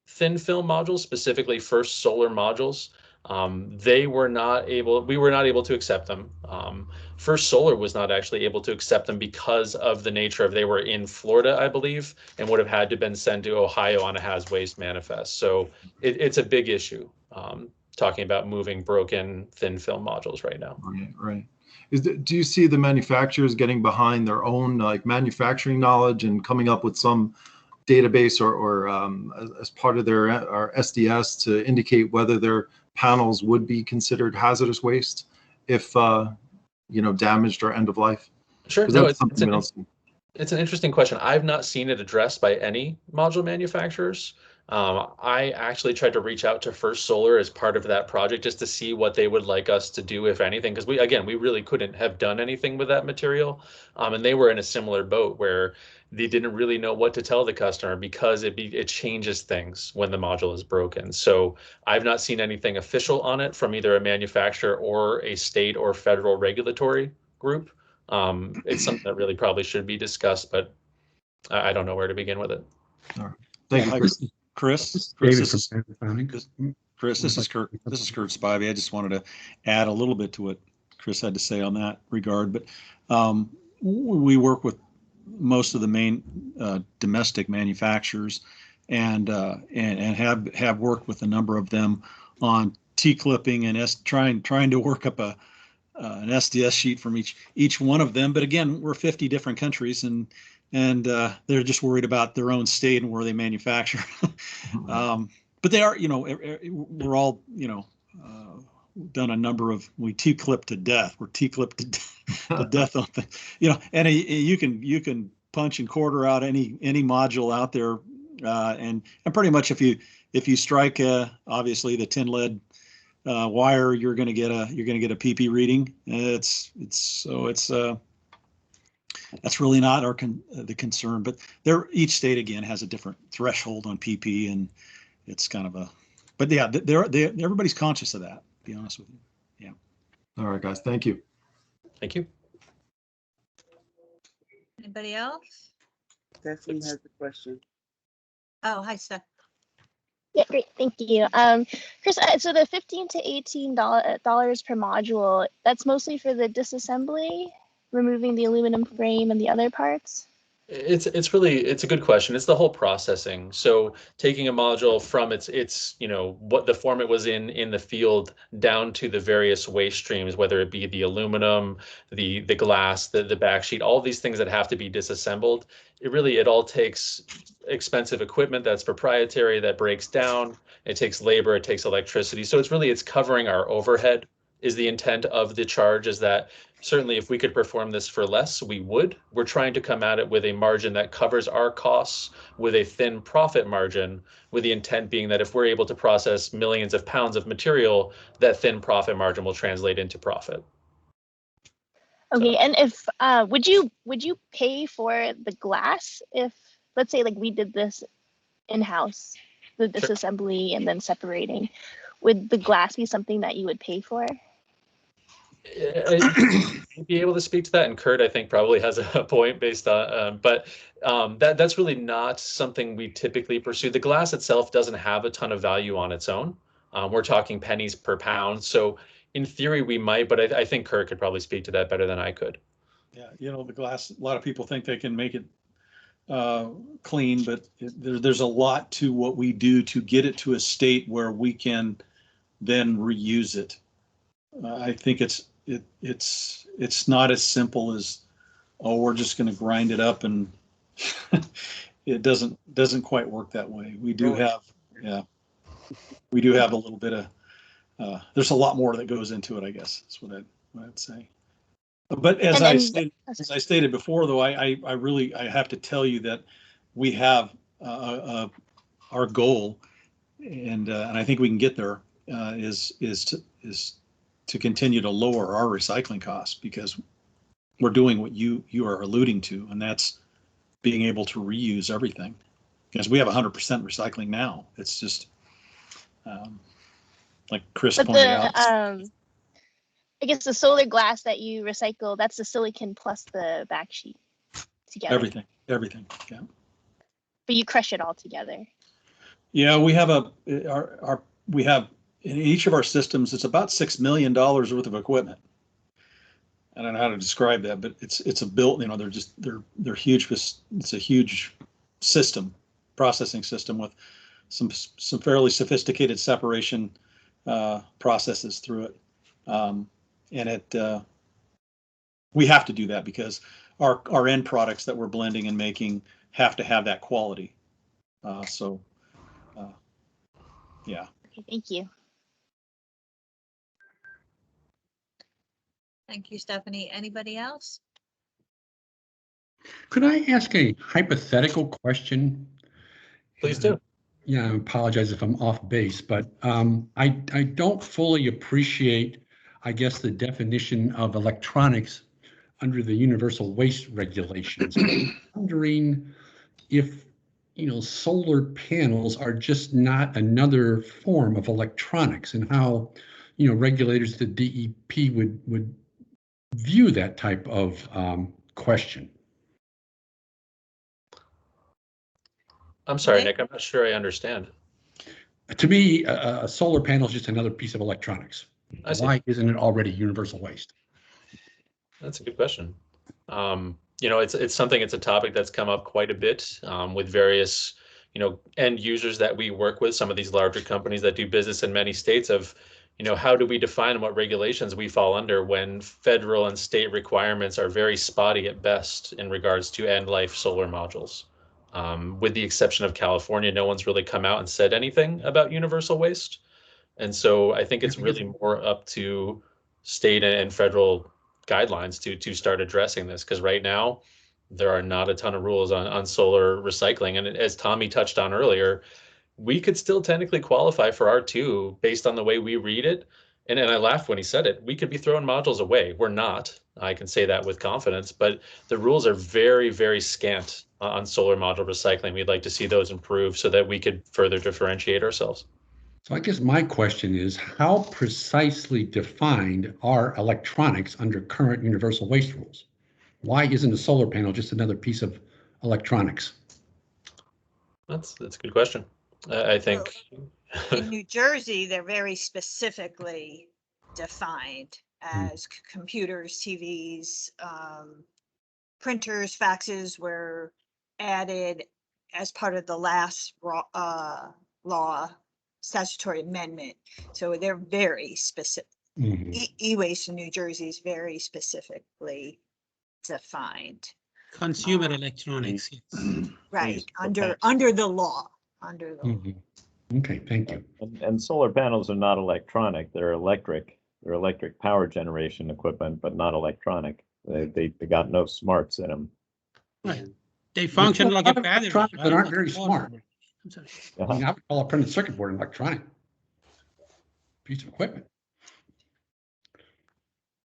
thin film modules, specifically First Solar modules. We were not able to accept them. First Solar was not actually able to accept them because of the nature of, they were in Florida, I believe, and would have had to been sent to Ohio on a haz waste manifest. So it's a big issue, talking about moving broken thin film modules right now. Right. Do you see the manufacturers getting behind their own manufacturing knowledge and coming up with some database or as part of their SDS to indicate whether their panels would be considered hazardous waste if damaged or end of life? Sure. No, it's an interesting question. I've not seen it addressed by any module manufacturers. I actually tried to reach out to First Solar as part of that project just to see what they would like us to do, if anything, because we really couldn't have done anything with that material. And they were in a similar boat where they didn't really know what to tell the customer because it changes things when the module is broken. So I've not seen anything official on it from either a manufacturer or a state or federal regulatory group. It's something that really probably should be discussed, but I don't know where to begin with it. All right. Thank you, Chris. This is Kurt Spivey. I just wanted to add a little bit to what Chris had to say on that regard. But we work with most of the main domestic manufacturers, and have worked with a number of them on T-clipping and trying to work up an SDS sheet from each one of them. But again, we're 50 different countries, and they're just worried about their own state and where they manufacture. but they are, we're all, done a number of, we T-clip to death. We're T-clipped to death on things, and you can punch and quarter out any module out there, and pretty much if you strike obviously the tin lead wire, you're going to get a PP reading. That's really not the concern, but each state again has a different threshold on PP, and it's kind of but yeah, everybody's conscious of that. To be honest with you, yeah. All right, guys, thank you. Thank you. Anybody else? Stephanie has a question. Oh, hi, Steph. Yeah, great, thank you. Chris, so the $15 to $18 per module, that's mostly for the disassembly, removing the aluminum frame and the other parts? It's a good question. It's the whole processing. So taking a module from its what the form it was in the field down to the various waste streams, whether it be the aluminum, the glass, the backsheet, all these things that have to be disassembled. It all takes expensive equipment that's proprietary, that breaks down. It takes labor, it takes electricity. So it's covering our overhead is the intent of the charge, is that certainly if we could perform this for less, we would. We're trying to come at it with a margin that covers our costs with a thin profit margin, with the intent being that if we're able to process millions of pounds of material, that thin profit margin will translate into profit. Okay, and if would you pay for the glass if, let's say, like we did this in-house, the disassembly and then separating, would the glass be something that you would pay for? I'd be able to speak to that, and Kurt, I think, probably has a point based on, but that's really not something we typically pursue. The glass itself doesn't have a ton of value on its own. We're talking pennies per pound. So in theory, we might, but I think Kurt could probably speak to that better than I could. Yeah, the glass, a lot of people think they can make it clean, but there's a lot to what we do to get it to a state where we can then reuse it. I think it's not as simple as, oh, we're just going to grind it up, and it doesn't quite work that way. We do have a little bit of there's a lot more that goes into it, I guess. That's what I'd say. But as I stated before, though, I really have to tell you that we have our goal, and I think we can get there, is to continue to lower our recycling costs, because we're doing what you are alluding to, and that's being able to reuse everything, because we have 100% recycling now. It's just like Chris pointed out. I guess the solar glass that you recycle, that's the silicon plus the backsheet together. Everything, yeah. But you crush it all together. Yeah, we have we have in each of our systems, it's about $6 million worth of equipment. I don't know how to describe that, but it's a built, they're huge. It's a huge system, processing system with some fairly sophisticated separation processes through it. And we have to do that because our end products that we're blending and making have to have that quality. Yeah. Okay, thank you. Thank you, Stephanie. Anybody else? Could I ask a hypothetical question? Please do. Yeah, I apologize if I'm off base, but I don't fully appreciate, I guess, the definition of electronics under the universal waste regulations. I'm wondering if, solar panels are just not another form of electronics, and how, regulators, the DEP would view that type of question. I'm sorry, Nick, I'm not sure I understand. To me, a solar panel is just another piece of electronics. Why isn't it already universal waste? That's a good question. It's something, it's a topic that's come up quite a bit with various, end users that we work with, some of these larger companies that do business in many states of, how do we define what regulations we fall under when federal and state requirements are very spotty at best in regards to end life solar modules? With the exception of California, no one's really come out and said anything about universal waste. And so I think it's really more up to state and federal guidelines to start addressing this, because right now there are not a ton of rules on solar recycling. And as Tommy touched on earlier, we could still technically qualify for R2 based on the way we read it. And I laughed when he said it. We could be throwing modules away. We're not. I can say that with confidence, but the rules are very, very scant on solar module recycling. We'd like to see those improve so that we could further differentiate ourselves. So I guess my question is, how precisely defined are electronics under current universal waste rules? Why isn't a solar panel just another piece of electronics? That's a good question. I think In New Jersey, they're very specifically defined as computers, TVs, printers, faxes were added as part of the last law statutory amendment. So they're very specific. E-waste in New Jersey is very specifically defined. Consumer electronics, yes. Right, under the law, under the law. Okay, thank you. And solar panels are not electronic, they're electric. They're electric power generation equipment, but not electronic. They got no smarts in them. Right. They function like a battery. But aren't very smart. I'm sorry. I mean, I would call a printed circuit board an electronic piece of equipment.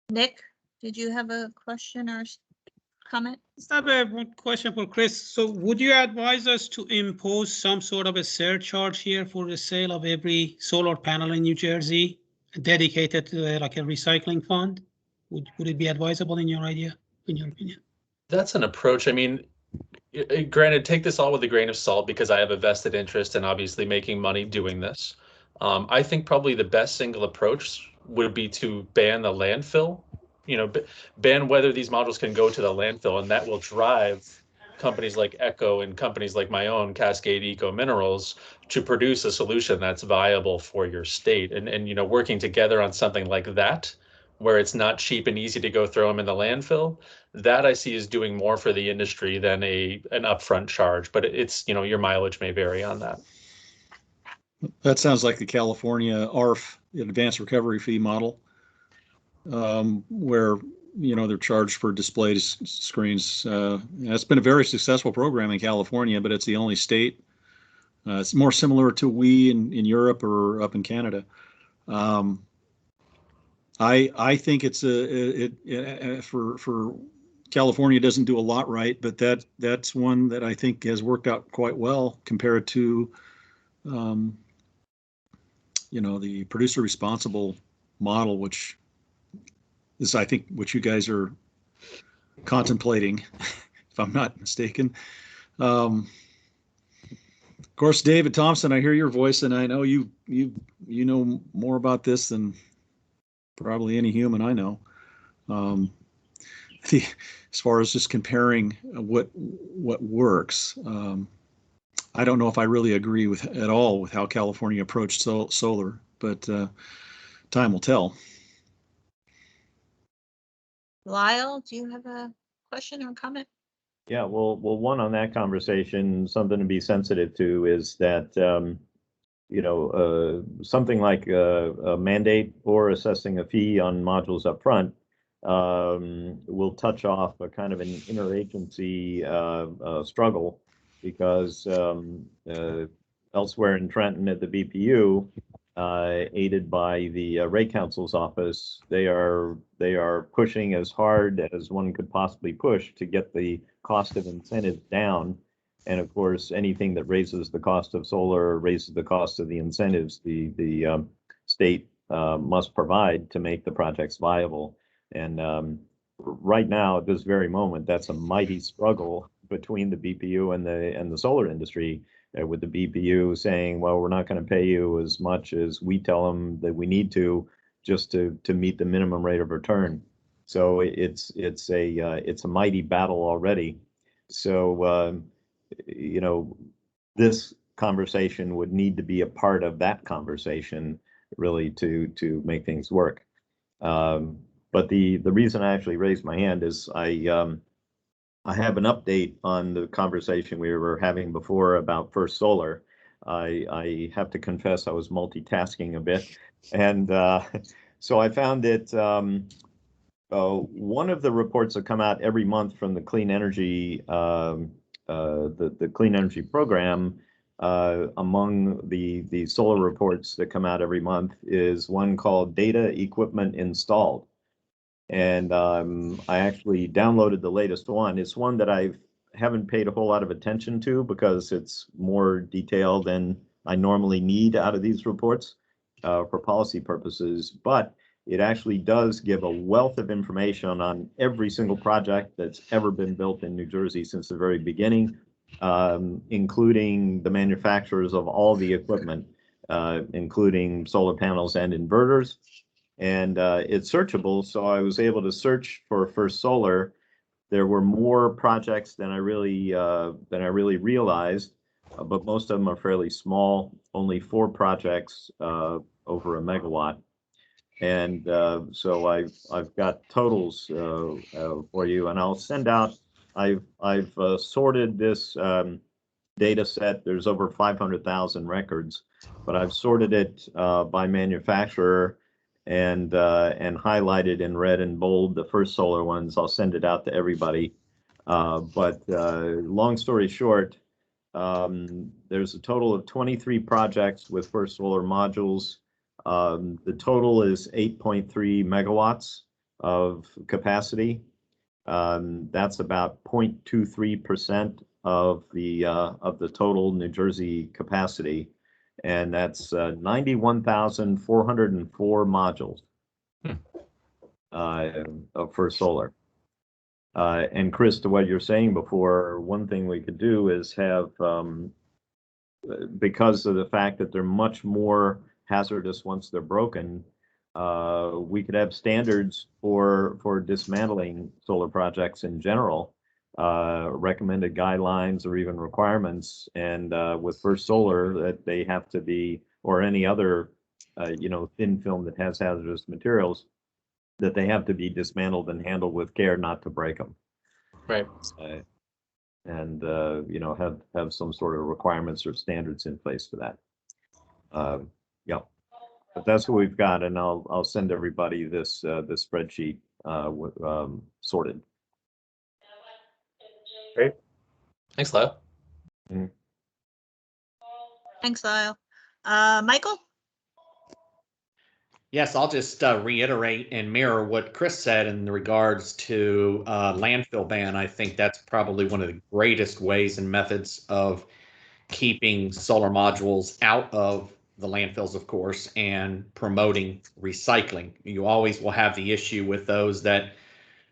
Nick, did you have a question or comment? I have a question for Chris. So would you advise us to impose some sort of a surcharge here for the sale of every solar panel in New Jersey dedicated to like a recycling fund? Would it be advisable in your opinion? that's an approach. I mean, granted, take this all with a grain of salt because I have a vested interest in obviously making money doing this. I think probably the best single approach would be to ban the landfill, ban whether these modules can go to the landfill, and that will drive companies like Eco and companies like my own, Cascade Eco Minerals, to produce a solution that's viable for your state. And working together on something like that, where it's not cheap and easy to go throw them in the landfill, that I see is doing more for the industry than an upfront charge. But it's, your mileage may vary on that. That sounds like the California ARF, Advanced Recovery Fee model, where they're charged for display screens. It's been a very successful program in California, but it's the only state. It's more similar to we in Europe or up in Canada. I think it's for California doesn't do a lot right, but that's one that I think has worked out quite well compared to the producer responsible model, which is, I think, what you guys are contemplating, if I'm not mistaken. Of course, David Thompson, I hear your voice, and I know you know more about this than probably any human I know. As far as just comparing what works, I don't know if I really agree at all with how California approached solar, but time will tell. Lyle, do you have a question or comment? Yeah, well, one on that conversation, something to be sensitive to is that, something like a mandate or assessing a fee on modules up front will touch off a kind of an interagency struggle, because elsewhere in Trenton at the BPU, aided by the Rate Council's office, they are pushing as hard as one could possibly push to get the cost of incentives down. And of course, anything that raises the cost of solar raises the cost of the incentives the state must provide to make the projects viable. And right now, at this very moment, that's a mighty struggle between the BPU and the solar industry, with the BPU saying, well, we're not going to pay you as much as we tell them that we need to just to meet the minimum rate of return. So it's a mighty battle already. So this conversation would need to be a part of that conversation, really, to make things work. But the reason I actually raised my hand is I have an update on the conversation we were having before about First Solar. I have to confess I was multitasking a bit, and so I found that one of the reports that come out every month from the Clean Energy the Clean Energy Program, among the solar reports that come out every month, is one called Data Equipment Installed. And I actually downloaded the latest one. It's one that I haven't paid a whole lot of attention to because it's more detailed than I normally need out of these reports for policy purposes. But it actually does give a wealth of information on every single project that's ever been built in New Jersey since the very beginning, including the manufacturers of all the equipment, including solar panels and inverters. And it's searchable, so I was able to search for First Solar. There were more projects than I really realized, but most of them are fairly small. Only 4 projects over a megawatt. And so I've got totals for you, and I'll send out. I've sorted this data set. There's over 500,000 records, but I've sorted it by manufacturer and highlighted in red and bold the First Solar ones. I'll send it out to everybody. But long story short, there's a total of 23 projects with First Solar modules. The total is 8.3 megawatts of capacity. That's about 0.23% of the total New Jersey capacity, and that's 91,404 modules for solar. And Chris, to what you're saying before, one thing we could do is have, because of the fact that they're much more hazardous once they're broken, we could have standards for dismantling solar projects in general, recommended guidelines or even requirements. And with First Solar, that they have to be, or any other thin film that has hazardous materials, that they have to be dismantled and handled with care not to break them. Right. And have some sort of requirements or standards in place for that. Yeah, but that's what we've got, and I'll send everybody this this spreadsheet sorted. Great. Thanks, Lyle. Mm-hmm. Thanks, Lyle. Michael? Yes, I'll just reiterate and mirror what Chris said in regards to landfill ban. I think that's probably one of the greatest ways and methods of keeping solar modules out of the landfills, of course, and promoting recycling. You always will have the issue with those that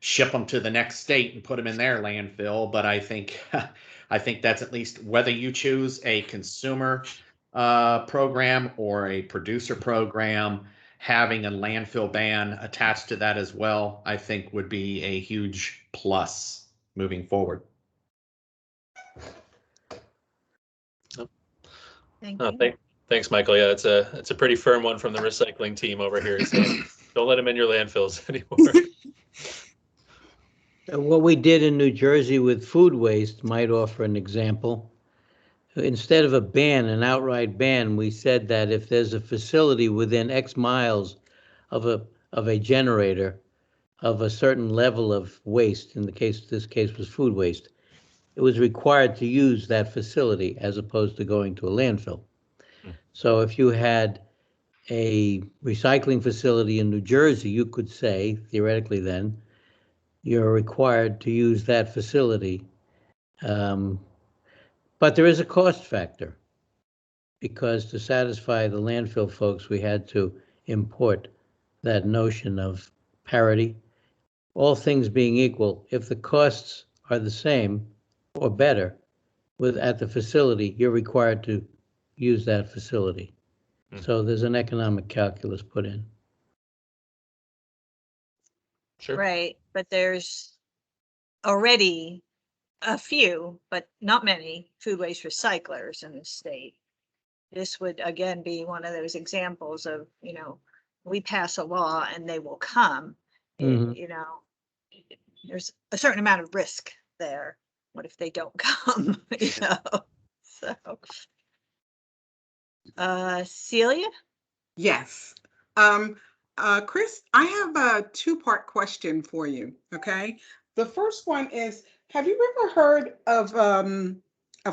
ship them to the next state and put them in their landfill. But I think that's, at least whether you choose a consumer program or a producer program, having a landfill ban attached to that as well, I think would be a huge plus moving forward. Thanks, Michael. Yeah, it's a pretty firm one from the recycling team over here saying don't let them in your landfills anymore. What we did in New Jersey with food waste might offer an example. Instead of a ban, an outright ban, we said that if there's a facility within X miles of a generator of a certain level of waste, in this case was food waste, it was required to use that facility as opposed to going to a landfill. So if you had a recycling facility in New Jersey, you could say, theoretically then, you're required to use that facility. But there is a cost factor, because to satisfy the landfill folks, we had to import that notion of parity. All things being equal, if the costs are the same or better at the facility, you're required to use that facility. So there's an economic calculus put in. Sure. Right, but there's already a few, but not many, food waste recyclers in the state. This would again be one of those examples of, we pass a law and they will come. Mhm. There's a certain amount of risk there? What if they don't come? You know, so. Celia? Yes. Chris, I have a two-part question for you, okay? The first one is, have you ever heard of a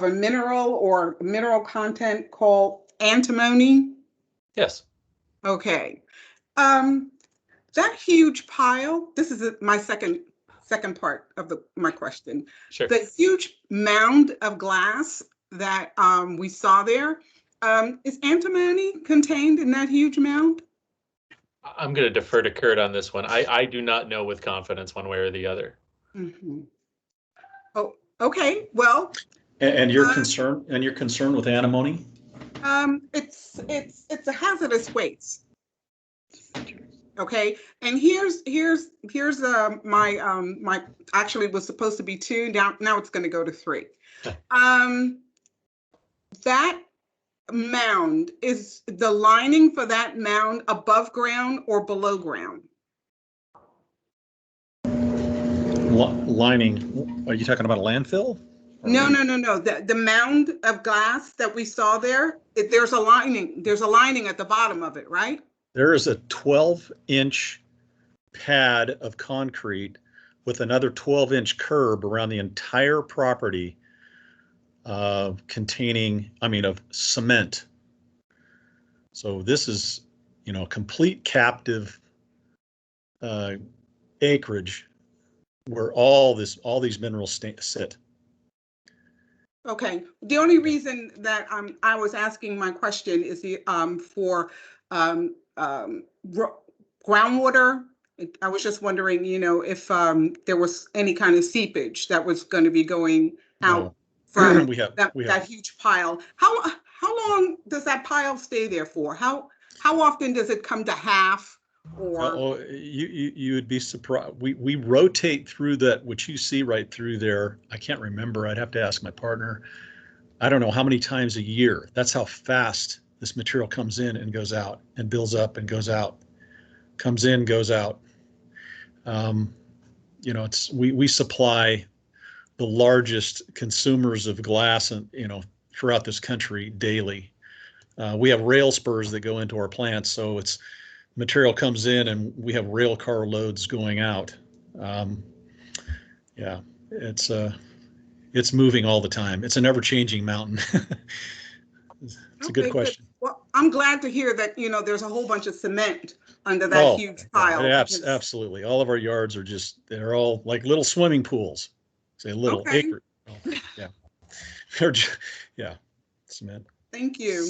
mineral or mineral content called antimony? Yes. Okay. That huge pile, this is my second part of my question. Sure. The huge mound of glass that we saw there, is antimony contained in that huge mound? I'm going to defer to Kurt on this one. I do not know with confidence one way or the other. Mm-hmm. Oh, okay. Well, And you're concerned with antimony? it's a hazardous waste. Okay, and here's my actually was supposed to be 2, now it's going to go to 3. That mound, is the lining for that mound above ground or below ground? Lining, are you talking about a landfill? No. The mound of glass that we saw there, there's a lining at the bottom of it, right? There is a 12-inch pad of concrete with another 12-inch curb around the entire property of cement. So this is, complete captive acreage where all these minerals sit. Okay. The only reason that I was asking my question is for groundwater. I was just wondering, if there was any kind of seepage that was going to be going out from that huge pile. How long does that pile stay there for? How often does it come to half? Or you would be surprised. We rotate through that, which you see right through there. I can't remember. I'd have to ask my partner. I don't know how many times a year. That's how fast this material comes in and goes out and builds up and goes out. Comes in, goes out. We supply the largest consumers of glass and throughout this country daily. We have rail spurs that go into our plants, so it's material comes in and we have rail car loads going out. It's moving all the time. It's an ever-changing mountain. It's a good question. Well, I'm glad to hear that, there's a whole bunch of cement under that huge pile. Absolutely. All of our yards are they're all like little swimming pools. Say little acre. Oh, yeah. Cement. Thank you.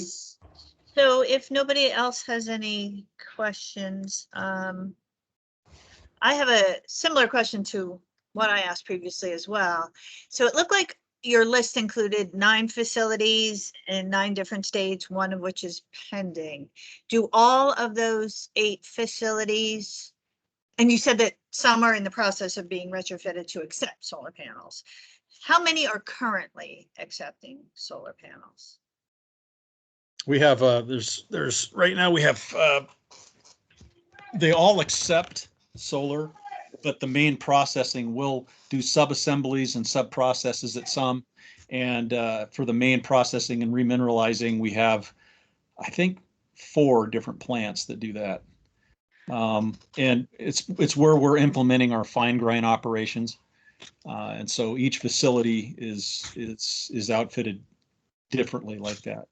So if nobody else has any questions, I have a similar question to what I asked previously as well. So it looked like your list included 9 facilities in 9 different states, one of which is pending. Do all of those 8 facilities, and you said that some are in the process of being retrofitted to accept solar panels. How many are currently accepting solar panels? We have there's right now we have they all accept solar, but the main processing will do sub-assemblies and sub-processes at some. And for the main processing and remineralizing, we have, I think, 4 different plants that do that. And it's where we're implementing our fine grind operations. And so each facility is outfitted differently like that.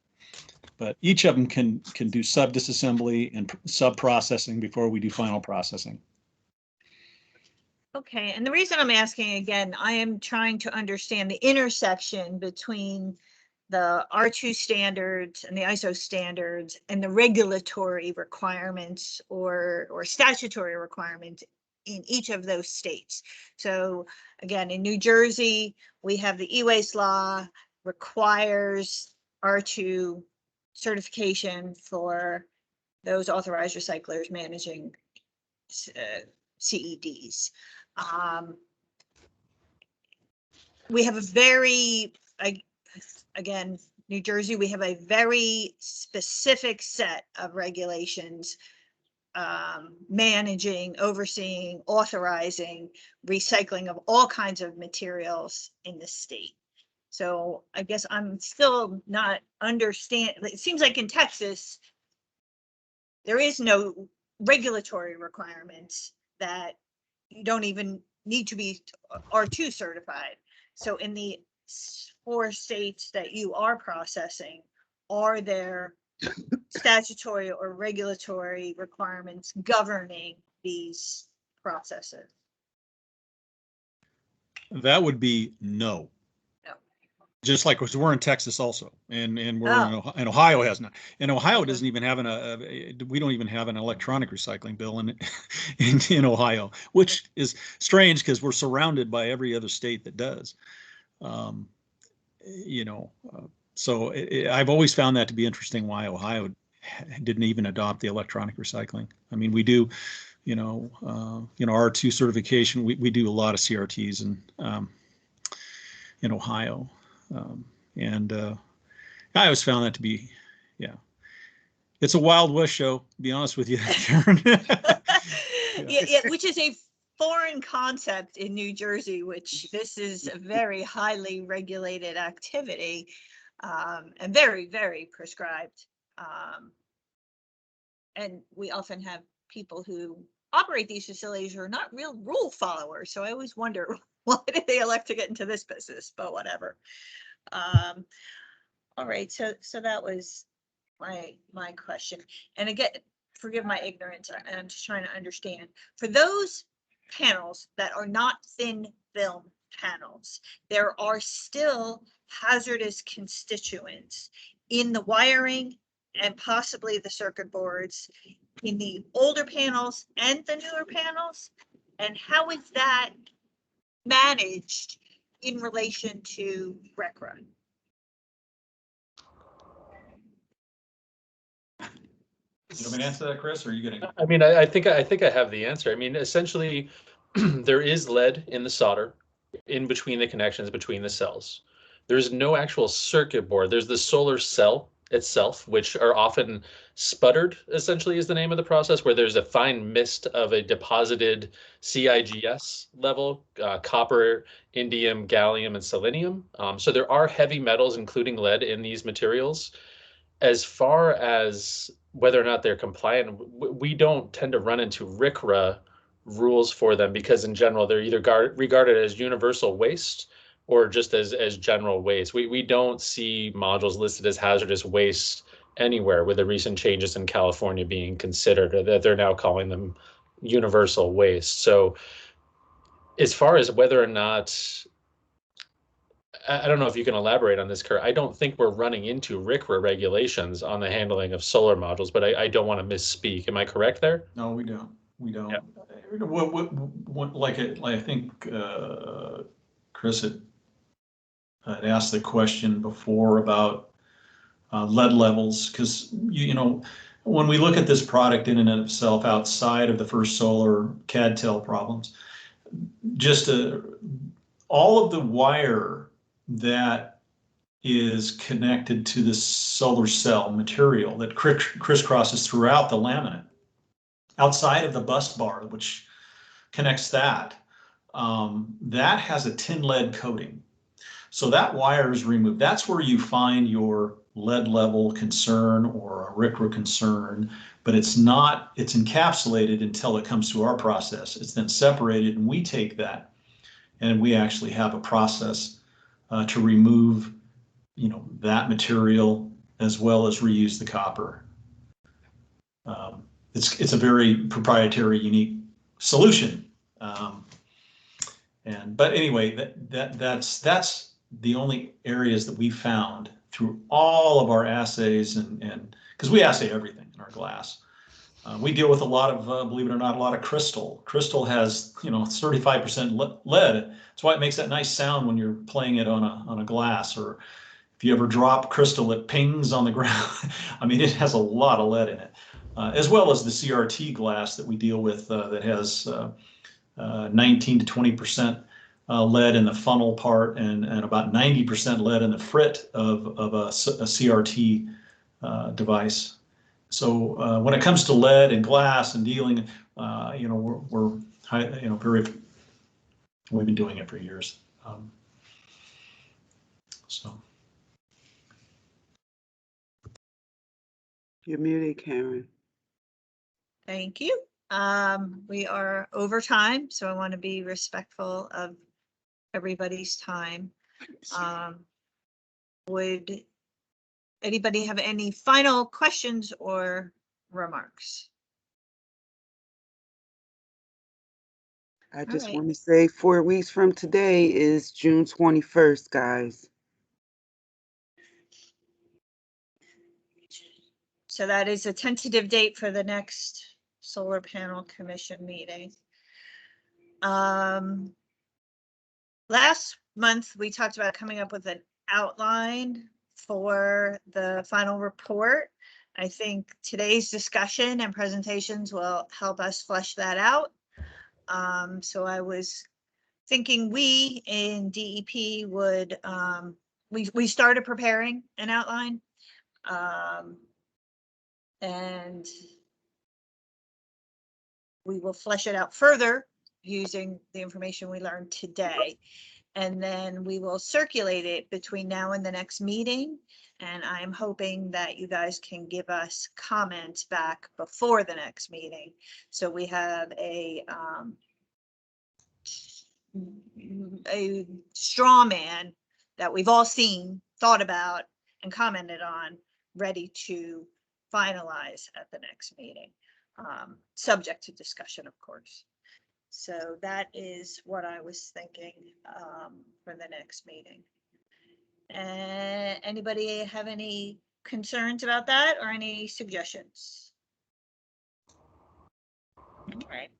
But each of them can do sub-disassembly and sub-processing before we do final processing. Okay, and the reason I'm asking again, I am trying to understand the intersection between the R2 standards and the ISO standards and the regulatory requirements or statutory requirements in each of those states. So again, in New Jersey, we have the e-waste law requires R2 certification for those authorized recyclers managing CEDs. We have a very, again, New Jersey, we have a very specific set of regulations managing, overseeing, authorizing recycling of all kinds of materials in the state. So I guess I'm still not understand. It seems like in Texas, there is no regulatory requirements that you don't even need to be R2 certified. So in the 4 states that you are processing, are there statutory or regulatory requirements governing these processes? That would be no. No. Just like we're in Texas also, and we're in Ohio has not. And Ohio doesn't even have we don't even have an electronic recycling bill in Ohio, which is strange because we're surrounded by every other state that does. So I've always found that to be interesting why Ohio didn't even adopt the electronic recycling. I mean, we do, R2 certification. We do a lot of CRTs in Ohio, and I always found that to be, it's a Wild West show. To be honest with you, Karen. Yeah, which is a foreign concept in New Jersey, which this is a very highly regulated activity, and very, very prescribed. And we often have people who operate these facilities who are not real rule followers. So I always wonder, why did they elect to get into this business? But whatever. All right, so that was my question. And again, forgive my ignorance, I'm just trying to understand. For those panels that are not thin film panels, there are still hazardous constituents in the wiring and possibly the circuit boards in the older panels and the newer panels. And how is that managed in relation to RCRA? You want me to answer that, Chris, or are you gonna? I mean, I think I have the answer. I mean, essentially, there is lead in the solder in between the connections between the cells. There's no actual circuit board. There's the solar cell itself, which are often sputtered, essentially is the name of the process, where there's a fine mist of a deposited CIGS level, copper, indium, gallium, and selenium. So there are heavy metals, including lead, in these materials. As far as whether or not they're compliant, we don't tend to run into RCRA rules for them because in general, they're either regarded as universal waste or just as general waste. We don't see modules listed as hazardous waste anywhere, with the recent changes in California being considered, that they're now calling them universal waste. So as far as whether or not, I don't know if you can elaborate on this, Kurt. I don't think we're running into RCRA regulations on the handling of solar modules, but I don't want to misspeak. Am I correct there? No, we don't. We don't. Yeah. I think Chris had asked the question before about lead levels, because when we look at this product in and of itself, outside of the First Solar CAD/TEL problems, just all of the wire that is connected to the solar cell material that crisscrosses throughout the laminate, outside of the bus bar, which connects that, that has a tin lead coating. So that wire is removed. That's where you find your lead level concern or a RCRA concern, but it's not, it's encapsulated until it comes to our process. It's then separated, and we take that and we actually have a process to remove, that material as well as reuse the copper. It's a very proprietary, unique solution. But anyway, that's the only areas that we found through all of our assays, and because we assay everything in our glass. We deal with a lot of, believe it or not, a lot of crystal. Crystal has, 35% lead. That's why it makes that nice sound when you're playing it on a glass, or if you ever drop crystal, it pings on the ground. I mean, it has a lot of lead in it, as well as the CRT glass that we deal with that has 19 to 20% lead in the funnel part and about 90% lead in the frit of a CRT device. So when it comes to lead and glass and dealing, we're we've been doing it for years. So. You're muted, Karen. Thank you. We are over time, so I want to be respectful of everybody's time. Would anybody have any final questions or remarks? I just right. want to say 4 weeks from today is June 21st, guys. So that is a tentative date for the next Solar Panel Commission meeting. Last month, we talked about coming up with an outline for the final report. I think today's discussion and presentations will help us flesh that out. So I was thinking we in DEP would, we started preparing an outline. And we will flesh it out further using the information we learned today. And then we will circulate it between now and the next meeting. And I'm hoping that you guys can give us comments back before the next meeting. So we have a straw man that we've all seen, thought about, and commented on, ready to finalize at the next meeting, subject to discussion, of course. So that is what I was thinking for the next meeting. Anybody have any concerns about that or any suggestions? All right.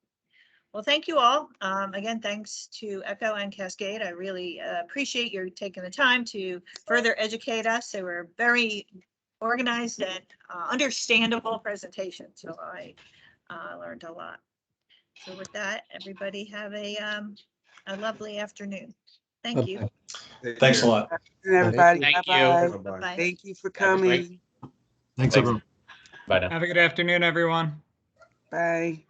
Well, thank you all. Again, thanks to Echo and Cascade. I really appreciate your taking the time to further educate us. They were very organized and understandable presentation. So I learned a lot. So with that, everybody have a lovely afternoon. Thank you. Thanks a lot. Everybody, Thank bye-bye. you. Bye-bye. Thank you for Have a great- coming. Thanks, everyone. Bye now. Have a good afternoon, everyone. Bye.